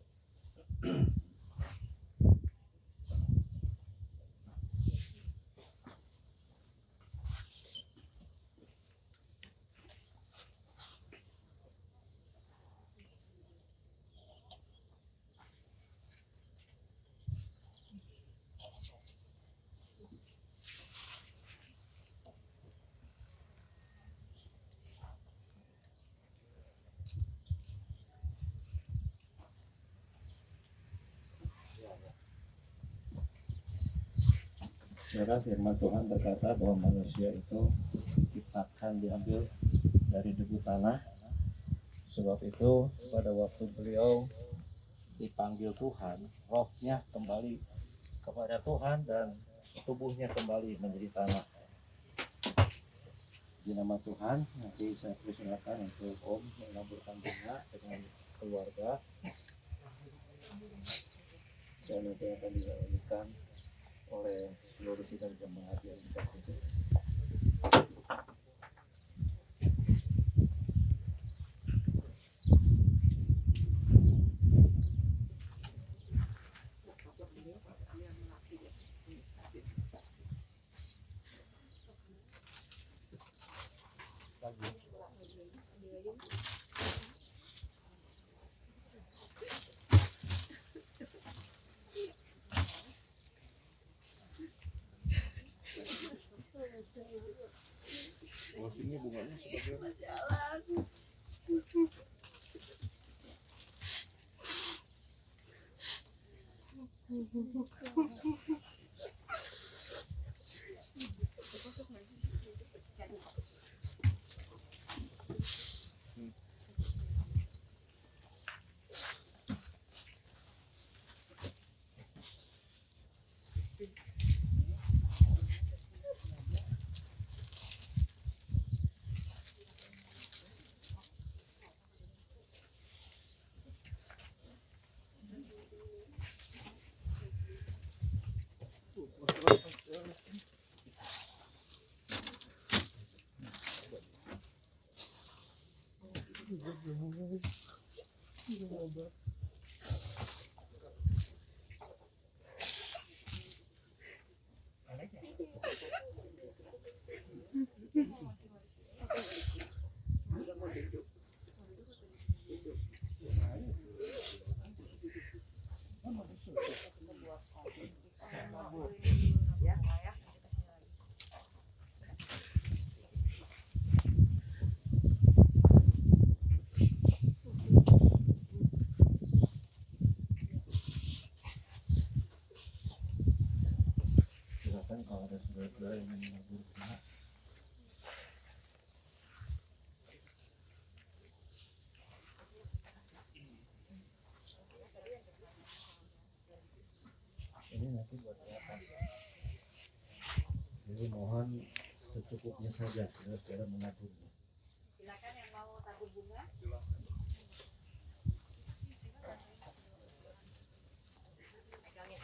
Saudara, firman Tuhan berkata bahwa manusia itu diciptakan diambil dari debu tanah. Sebab itu pada waktu beliau dipanggil Tuhan, rohnya kembali kepada Tuhan dan tubuhnya kembali menjadi tanah. Di nama Tuhan, nanti saya persilakan untuk Om mengaburkan bunga dengan keluarga. Dan nanti akan dilakukan oleh seluruh sidang jemaat yang dikasih. Oh, sini bunganya sebagian. Silakan kalau ada saudara-saudara yang ingin menabur bunga. Ini nanti buat apa? Jadi mohon secukupnya saja saudara-saudara menaburnya. Silakan yang mau tabur bunga. Pegangin.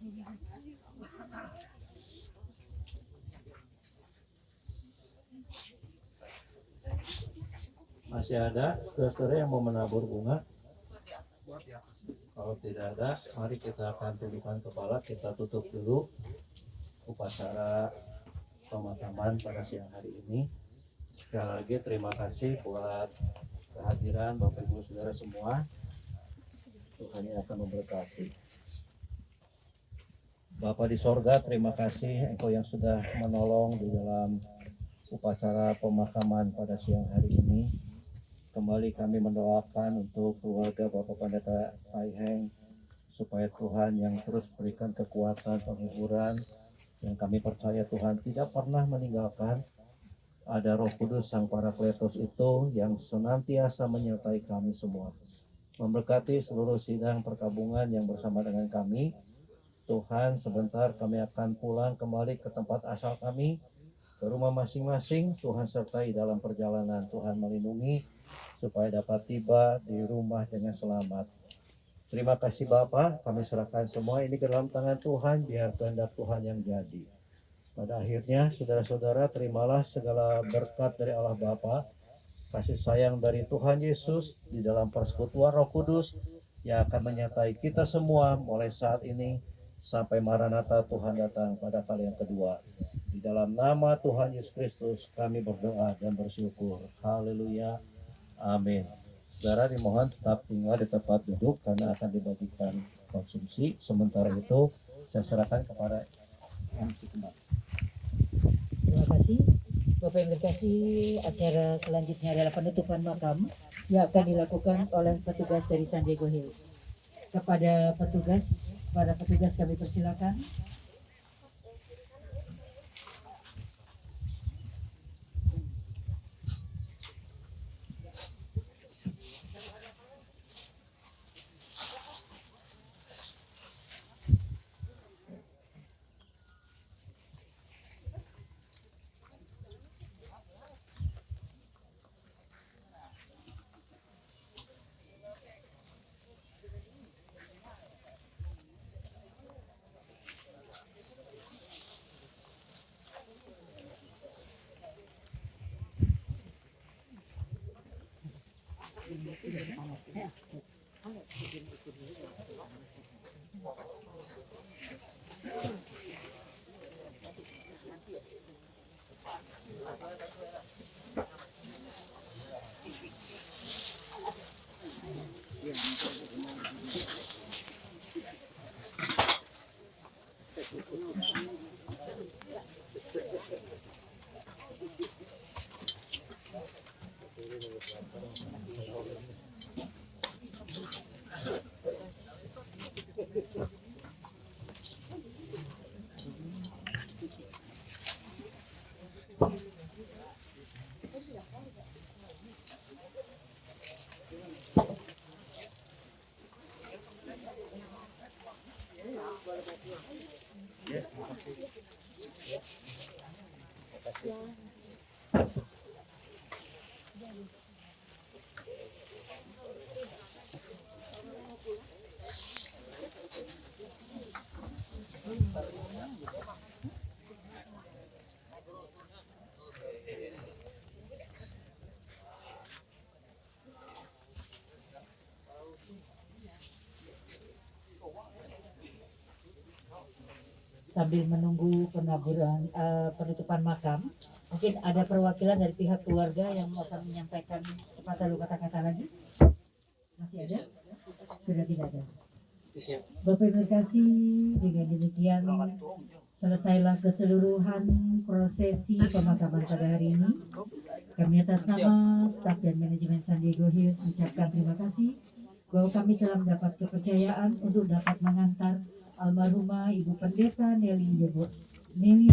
Masih ada saudara yang mau menabur bunga? Kalau tidak ada, mari kita akan tundukkan kepala, kita tutup dulu upacara pemakaman pada siang hari ini. Sekali lagi terima kasih buat kehadiran Bapak Ibu Saudara semua. Tuhan yang akan memberkati. Bapa di sorga, terima kasih Engkau yang sudah menolong di dalam upacara pemakaman pada siang hari ini. Kembali kami mendoakan untuk keluarga Bapak Pendeta Pai Heng, supaya Tuhan yang terus berikan kekuatan, penghiburan, yang kami percaya Tuhan tidak pernah meninggalkan. Ada Roh Kudus Sang Parakletos itu yang senantiasa menyertai kami semua. Memberkati seluruh sidang perkabungan yang bersama dengan kami. Tuhan, sebentar kami akan pulang kembali ke tempat asal kami, ke rumah masing-masing. Tuhan sertai dalam perjalanan, Tuhan melindungi supaya dapat tiba di rumah dengan selamat. Terima kasih Bapa, kami serahkan semua ini ke dalam tangan Tuhan, biar kehendak Tuhan yang jadi. Pada akhirnya, saudara-saudara, terimalah segala berkat dari Allah Bapa, kasih sayang dari Tuhan Yesus di dalam persekutuan Roh Kudus yang akan menyertai kita semua mulai saat ini sampai Maranatha Tuhan datang pada kali yang kedua. Di dalam nama Tuhan Yesus Kristus kami berdoa dan bersyukur. Haleluya. Amin. Saudara dimohon tetap tinggal di tempat duduk karena akan dibagikan konsumsi. Sementara itu saya serahkan kepada MC kembali. Terima kasih. Bapak yang terkasih, acara selanjutnya adalah penutupan makam yang akan dilakukan oleh petugas dari San Diego Hills. Kepada para petugas kami persilakan. Sambil menunggu penutupan makam, mungkin ada perwakilan dari pihak keluarga yang akan menyampaikan sepatah dua kata-kata lagi. Masih ada? Sudah tidak ada. Bapak yang terkasih, dengan demikian selesailah keseluruhan prosesi pemakaman pada hari ini. Kami atas nama staf dan manajemen San Diego Hills mengucapkan terima kasih bahwa kami telah mendapat kepercayaan untuk dapat mengantar almarhumah Ibu Pendeta Nelly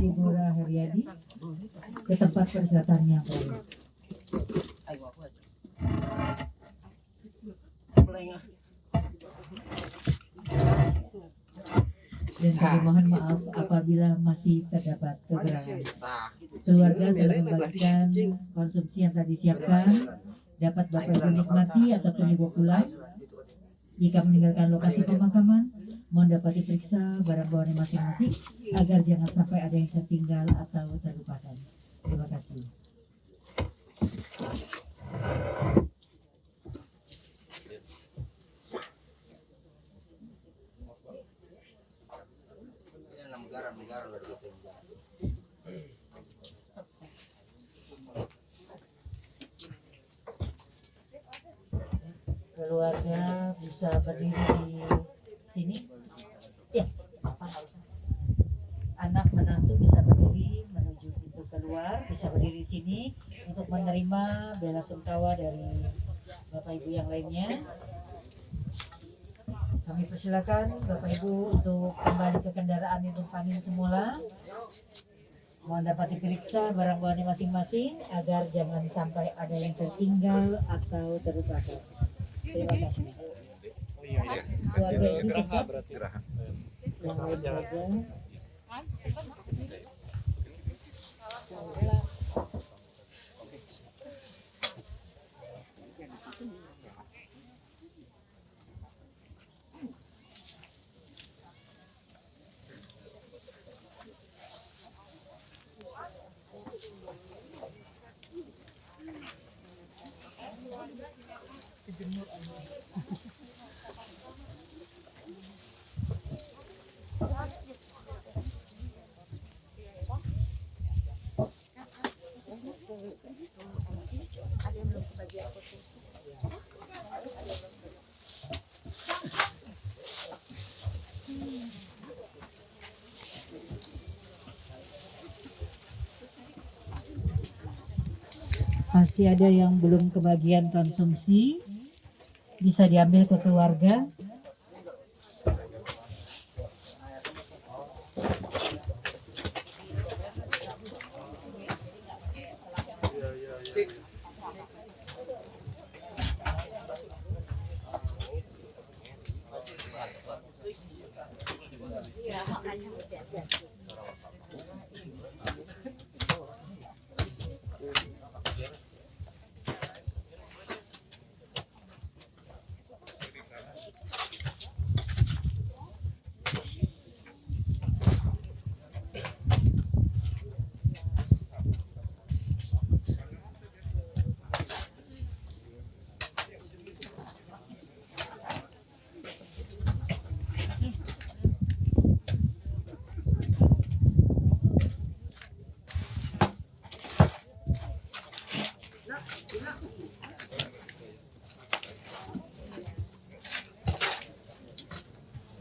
Deborah Heriadi ke tempat peristaannya. Dan kami mohon maaf apabila masih terdapat kekurangan. Keluarga telah membagikan konsumsi yang tadi siapkan, dapat Bapak Ibu nikmati ataupun dibawa pulang. Jika meninggalkan lokasi pemakaman, mohon dapat diperiksa barang bawaan masing-masing agar jangan sampai ada yang tertinggal atau terlupakan. Terima kasih. Keluarga bisa berdiri di sini. Ya, apa nggak usah. Anak menantu bisa berdiri menuju pintu keluar, bisa berdiri di sini untuk menerima bela sungkawa dari Bapak Ibu yang lainnya. Kami persilakan Bapak Ibu untuk kembali ke kendaraan yang tumpangi semula. Mohon dapat diperiksa barang bawaan masing-masing agar jangan sampai ada yang tertinggal atau terlupakan. Terima kasih. Keluarga ini dekat. Yang lain keluarga. Masih ada yang belum kebagian konsumsi, bisa diambil ke keluarga.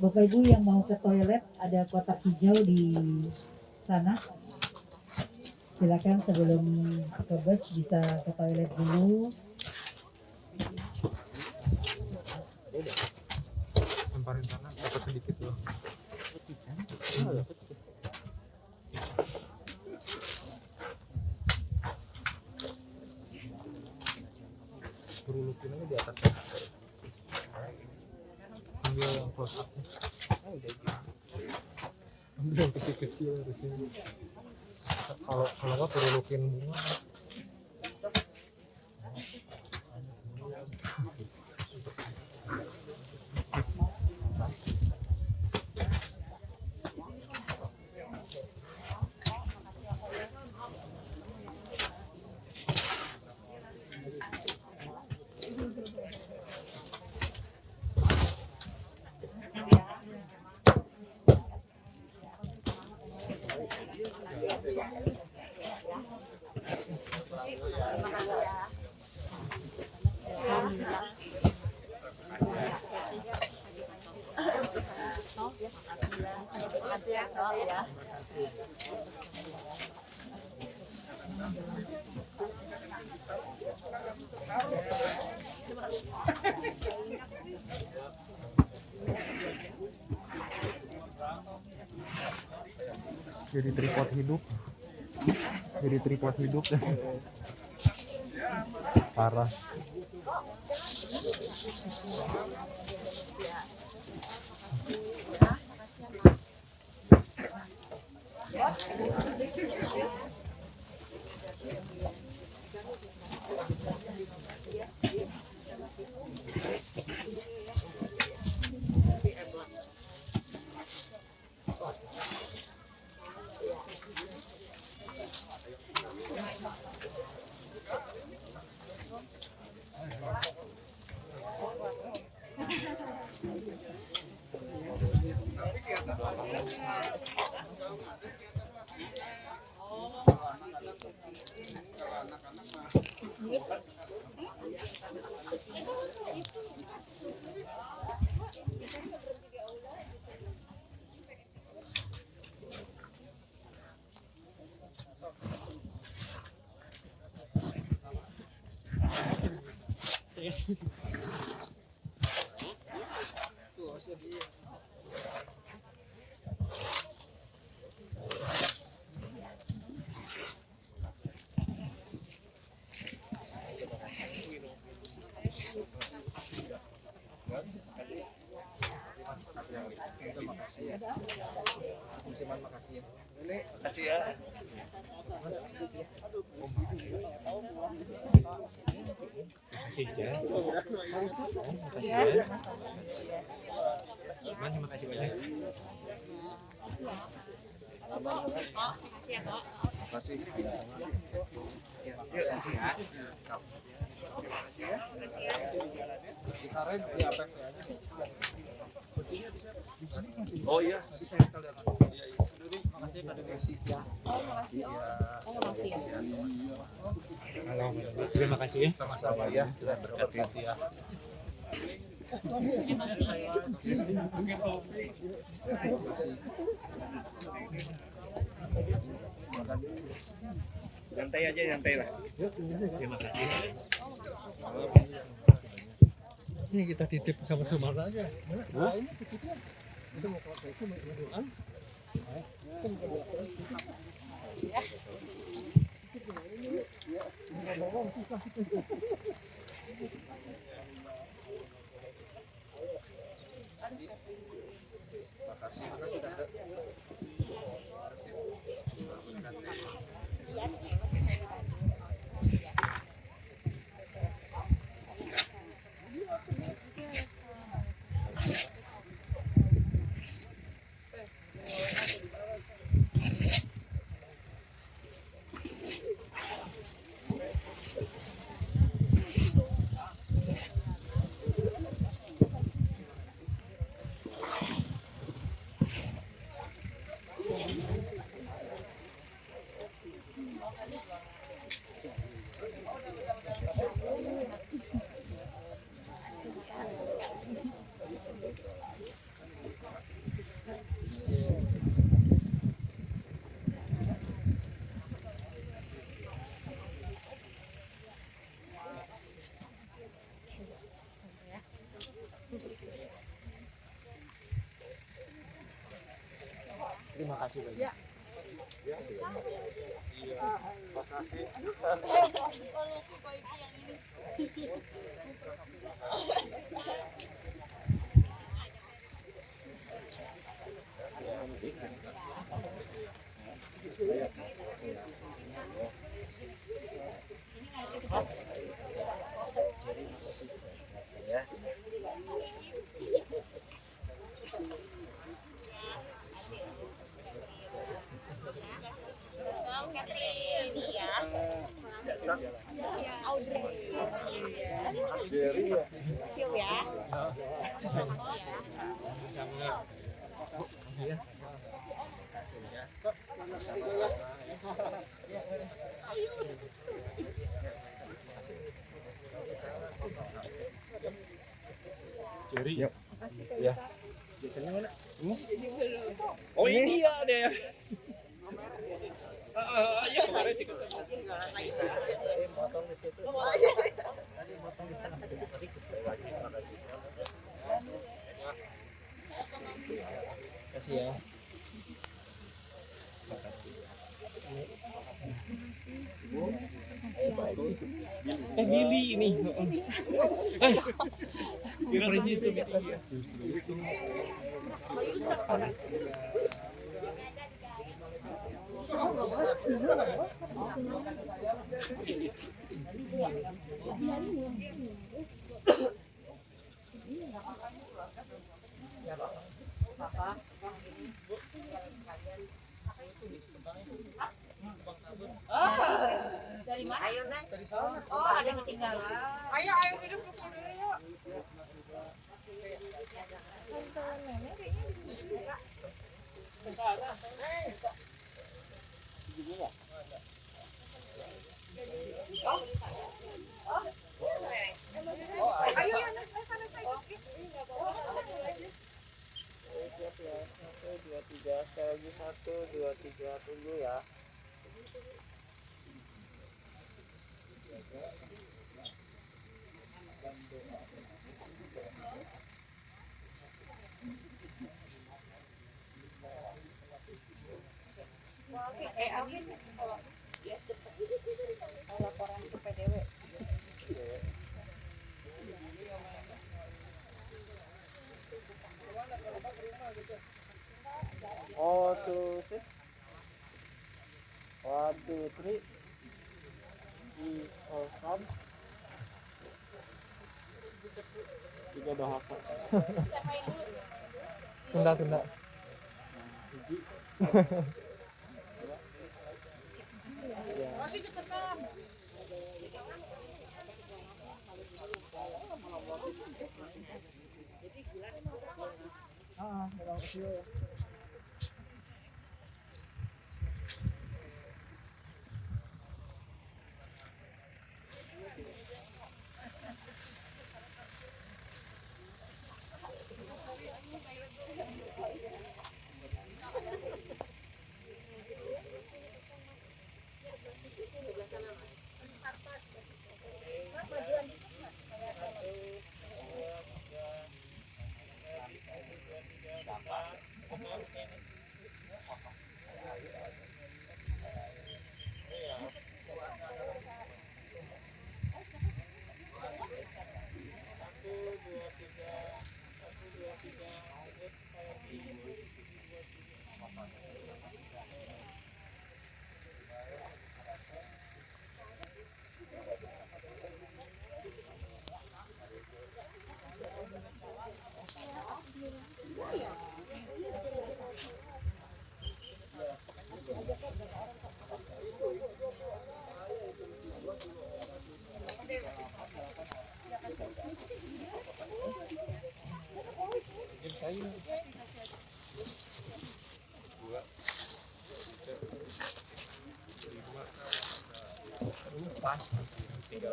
Bapak Ibu yang mau ke toilet, ada kotak hijau di sana. Silakan sebelum ke bus bisa ke toilet dulu. Lemparin sana dapat sedikit loh. Berulukin aja di atas. Ambil yang close up. Ambil yang kecil-kecil harusnya. Kalau nggak berulukin bunga. Jadi tripod hidup parah. Kasih ya. Makasih ya. Makasih ya. Man, terima kasih banyak. Oh iya. Halo, terima kasih ya. Sama-sama ya, Tuhan berkati ya. Santai aja, santai lah. Terima kasih. Ini kita titip sama Sumarna aja. Terima kasih banyak. Sama-sama. Jerry. Ya. Biasanya mana? Oh ini dia deh. Iya kemarin sih ketemu. Kasih ya. Billy ini. Perincis itu ya. Dari mana? Ayo, Neng. Oh, ada yang ketinggalan. Ayo hidup dulu yuk. Nenek kayaknya di sini juga. Ayo, sana saya ikut. Siap ya, 1, 2, 3, sekali lagi 1, 2, 3, tunggu ya. dan doa. Alvin kalau dia cepet laporan ke PDW. Oh, tuh sih. 1, 2, 3. We all come. Tiga bahasa. Tunda. Masih cepetan.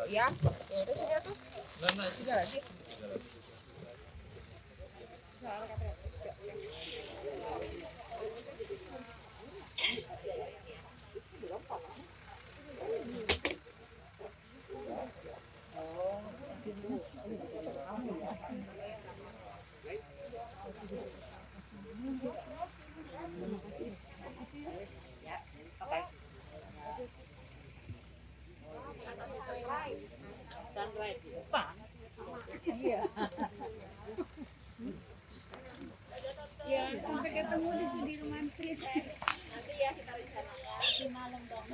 Ya, udah sudah tuh. Tiga lagi. Sunrise di depan. Iya. Ya, sampai ketemu di Sudirman Street. Nanti ya kita rencanakan di malam dong.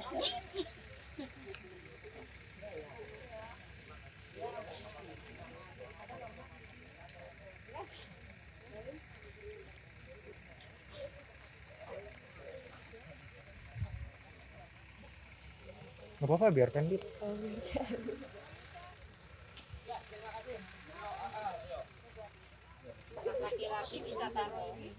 Nggak apa-apa, biarkan Dit. Laki-laki bisa taruh ini.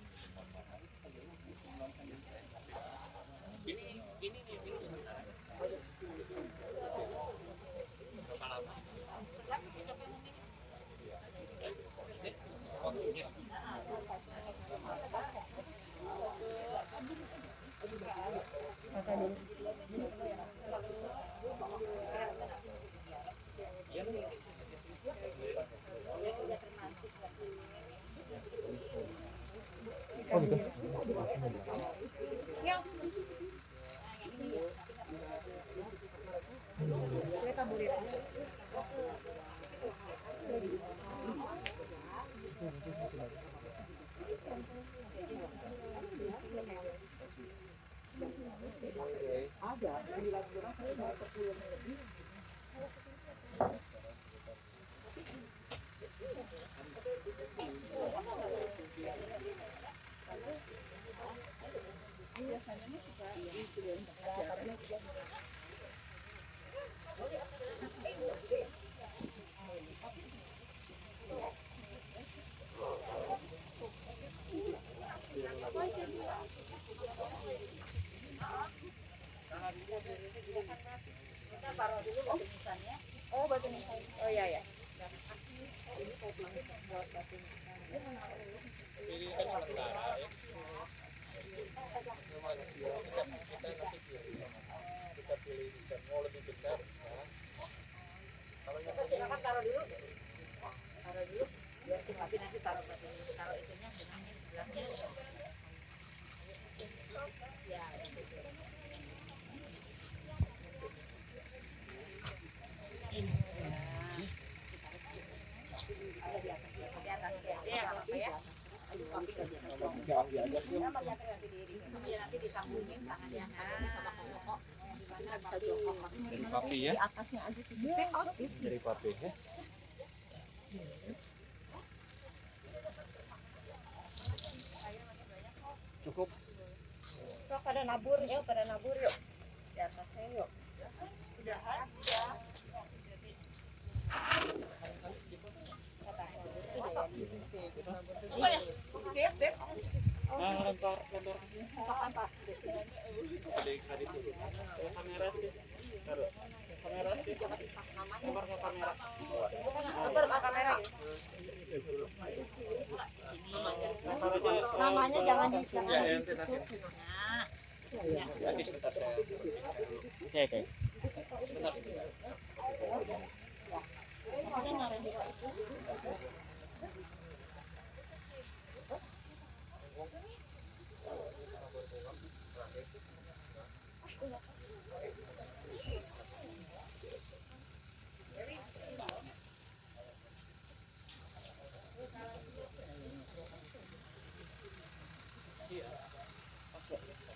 Oh gitu. Oh, batu nisan. Oh iya ya. Ini kan sementara ya. Kita pilih desain mau lebih besar. Kalau yang Silakan taruh dulu. nanti disambungin tangannya gimana bisa jongkok Dari papi ya. di atasnya aja sih Steve. Dari papi ya. Cukup. So pada nabur yuk di atasnya yuk. Udahan ya. Apa ya? Oke, Steve. Lempar Misalkan Pak, di sini. kamera sih. Taruh. Kamera sih. Lempar ke kamera. Lempar ke kamera. Namanya jangan di sini. Oke.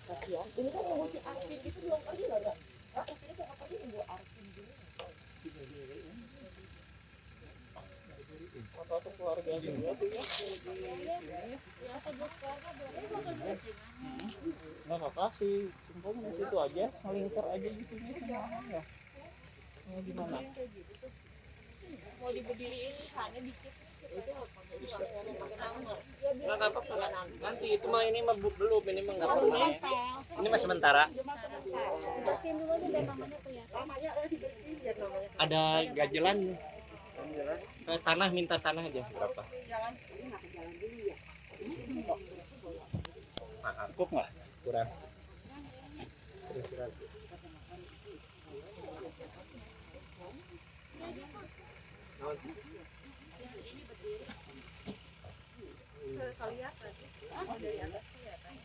Kasihan. Ini kan yang si Arvin itu belum pergi loh, enggak? Masa ini kok pergi nunggu Arvin dulu. Foto keluarga juga tuh ya. Nggak apa-apa sih, simpel di situ aja, ngelingkar aja di sini semua ya. Mau gimana? Mau diberdiriin hanya dikit. Bisa. Nggak apa-apa. Nanti itu mah ini mah belum, ini mah nggak pernah ya. Ini mah sementara. Bersihin dulu aja biar namanya kelihatan. Namanya dibersihin biar namanya. Ada gajelan. Tanah, minta tanah aja berapa? Jalan ini nggak ke jalan dulu ya. Cukup nggak? Kurang. Kalian dari atas kelihatan.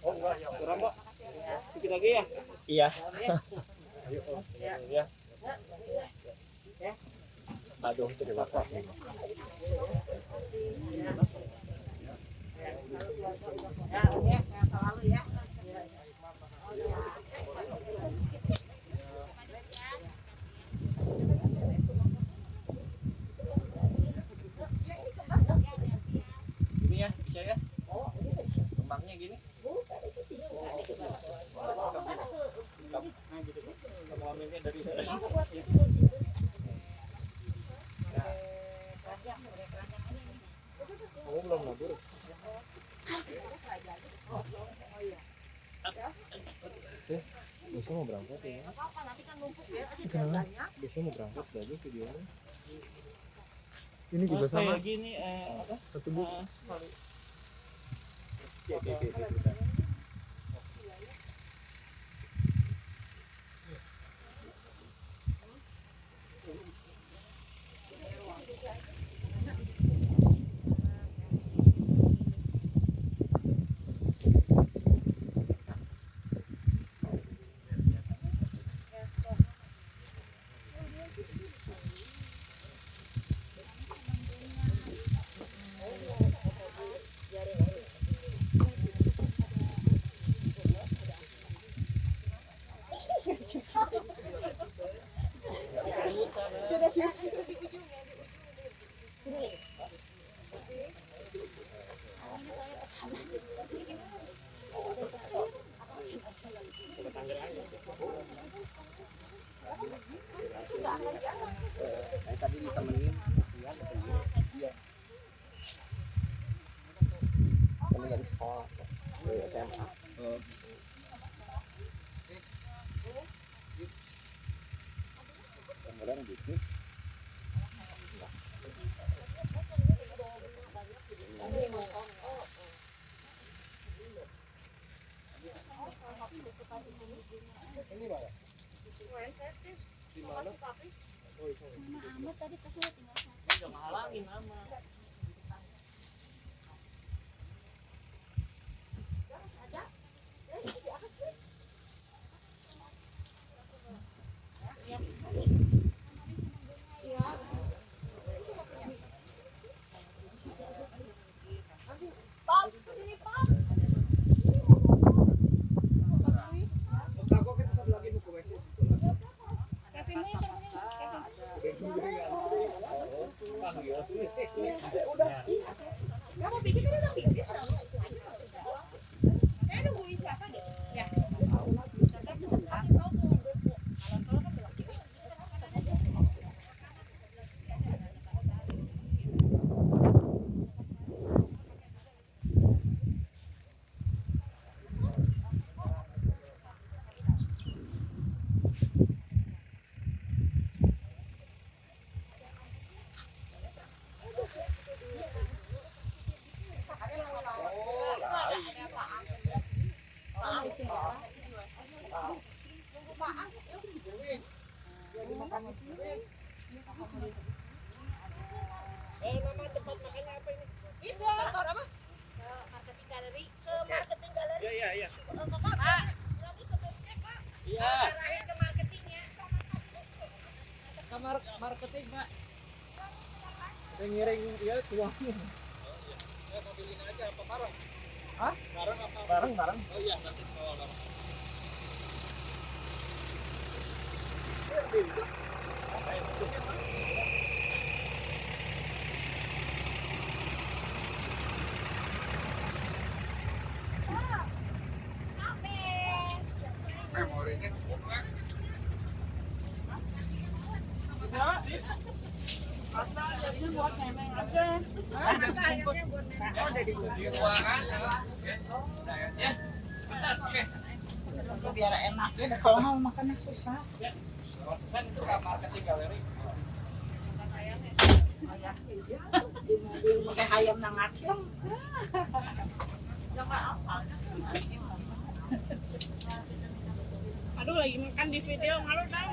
Oh enggak, kurang Mbak. Sedikit lagi ya? Iya. Ya. Aduh, terima kasih. Ya, udah selalu ya. Gini ya, bisa ya? Kembangnya gini. Kamu ambilnya dari sana. Kamu belum nabur? Besok mau berangkat ya? Apa nanti kan numpuk ya, banyak. Besok mau berangkat lagi videonya. Ini juga sama. Kayak gini apa? Satu bus. Oke. Tadi ditemenin iya. Temen dari sekolah dari SMA. Kemudian bisnis. Ini mana? Di mana? Ahmad tadi kasih tinggal satu. Jangan halangin nama. Ya Kamu bikin tadi udah bikin orang nungguin siapa deh? Ya. Kasih tahu ke si bos. Kalau kan belok kiri. Nama tempat makannya apa ini? Itu kantor apa? Ke marketing gallery. Ke marketing gallery. Iya. Pak, nanti ke base-nya, Kak. Iya. Arahin ke marketingnya. Kamar marketing, Pak. Ring-ring ya tuangnya. Ya mobilin aja apa bareng? Hah? Bareng apa? Bareng. Oh iya nanti bawa bareng. Memorinya cukup nggak? Biar enak ya. Kalau mau makannya susah. Kan itu marketing galeri. Di mobil pakai ayam nang ngaceng. Aduh lagi makan di video malu tahu.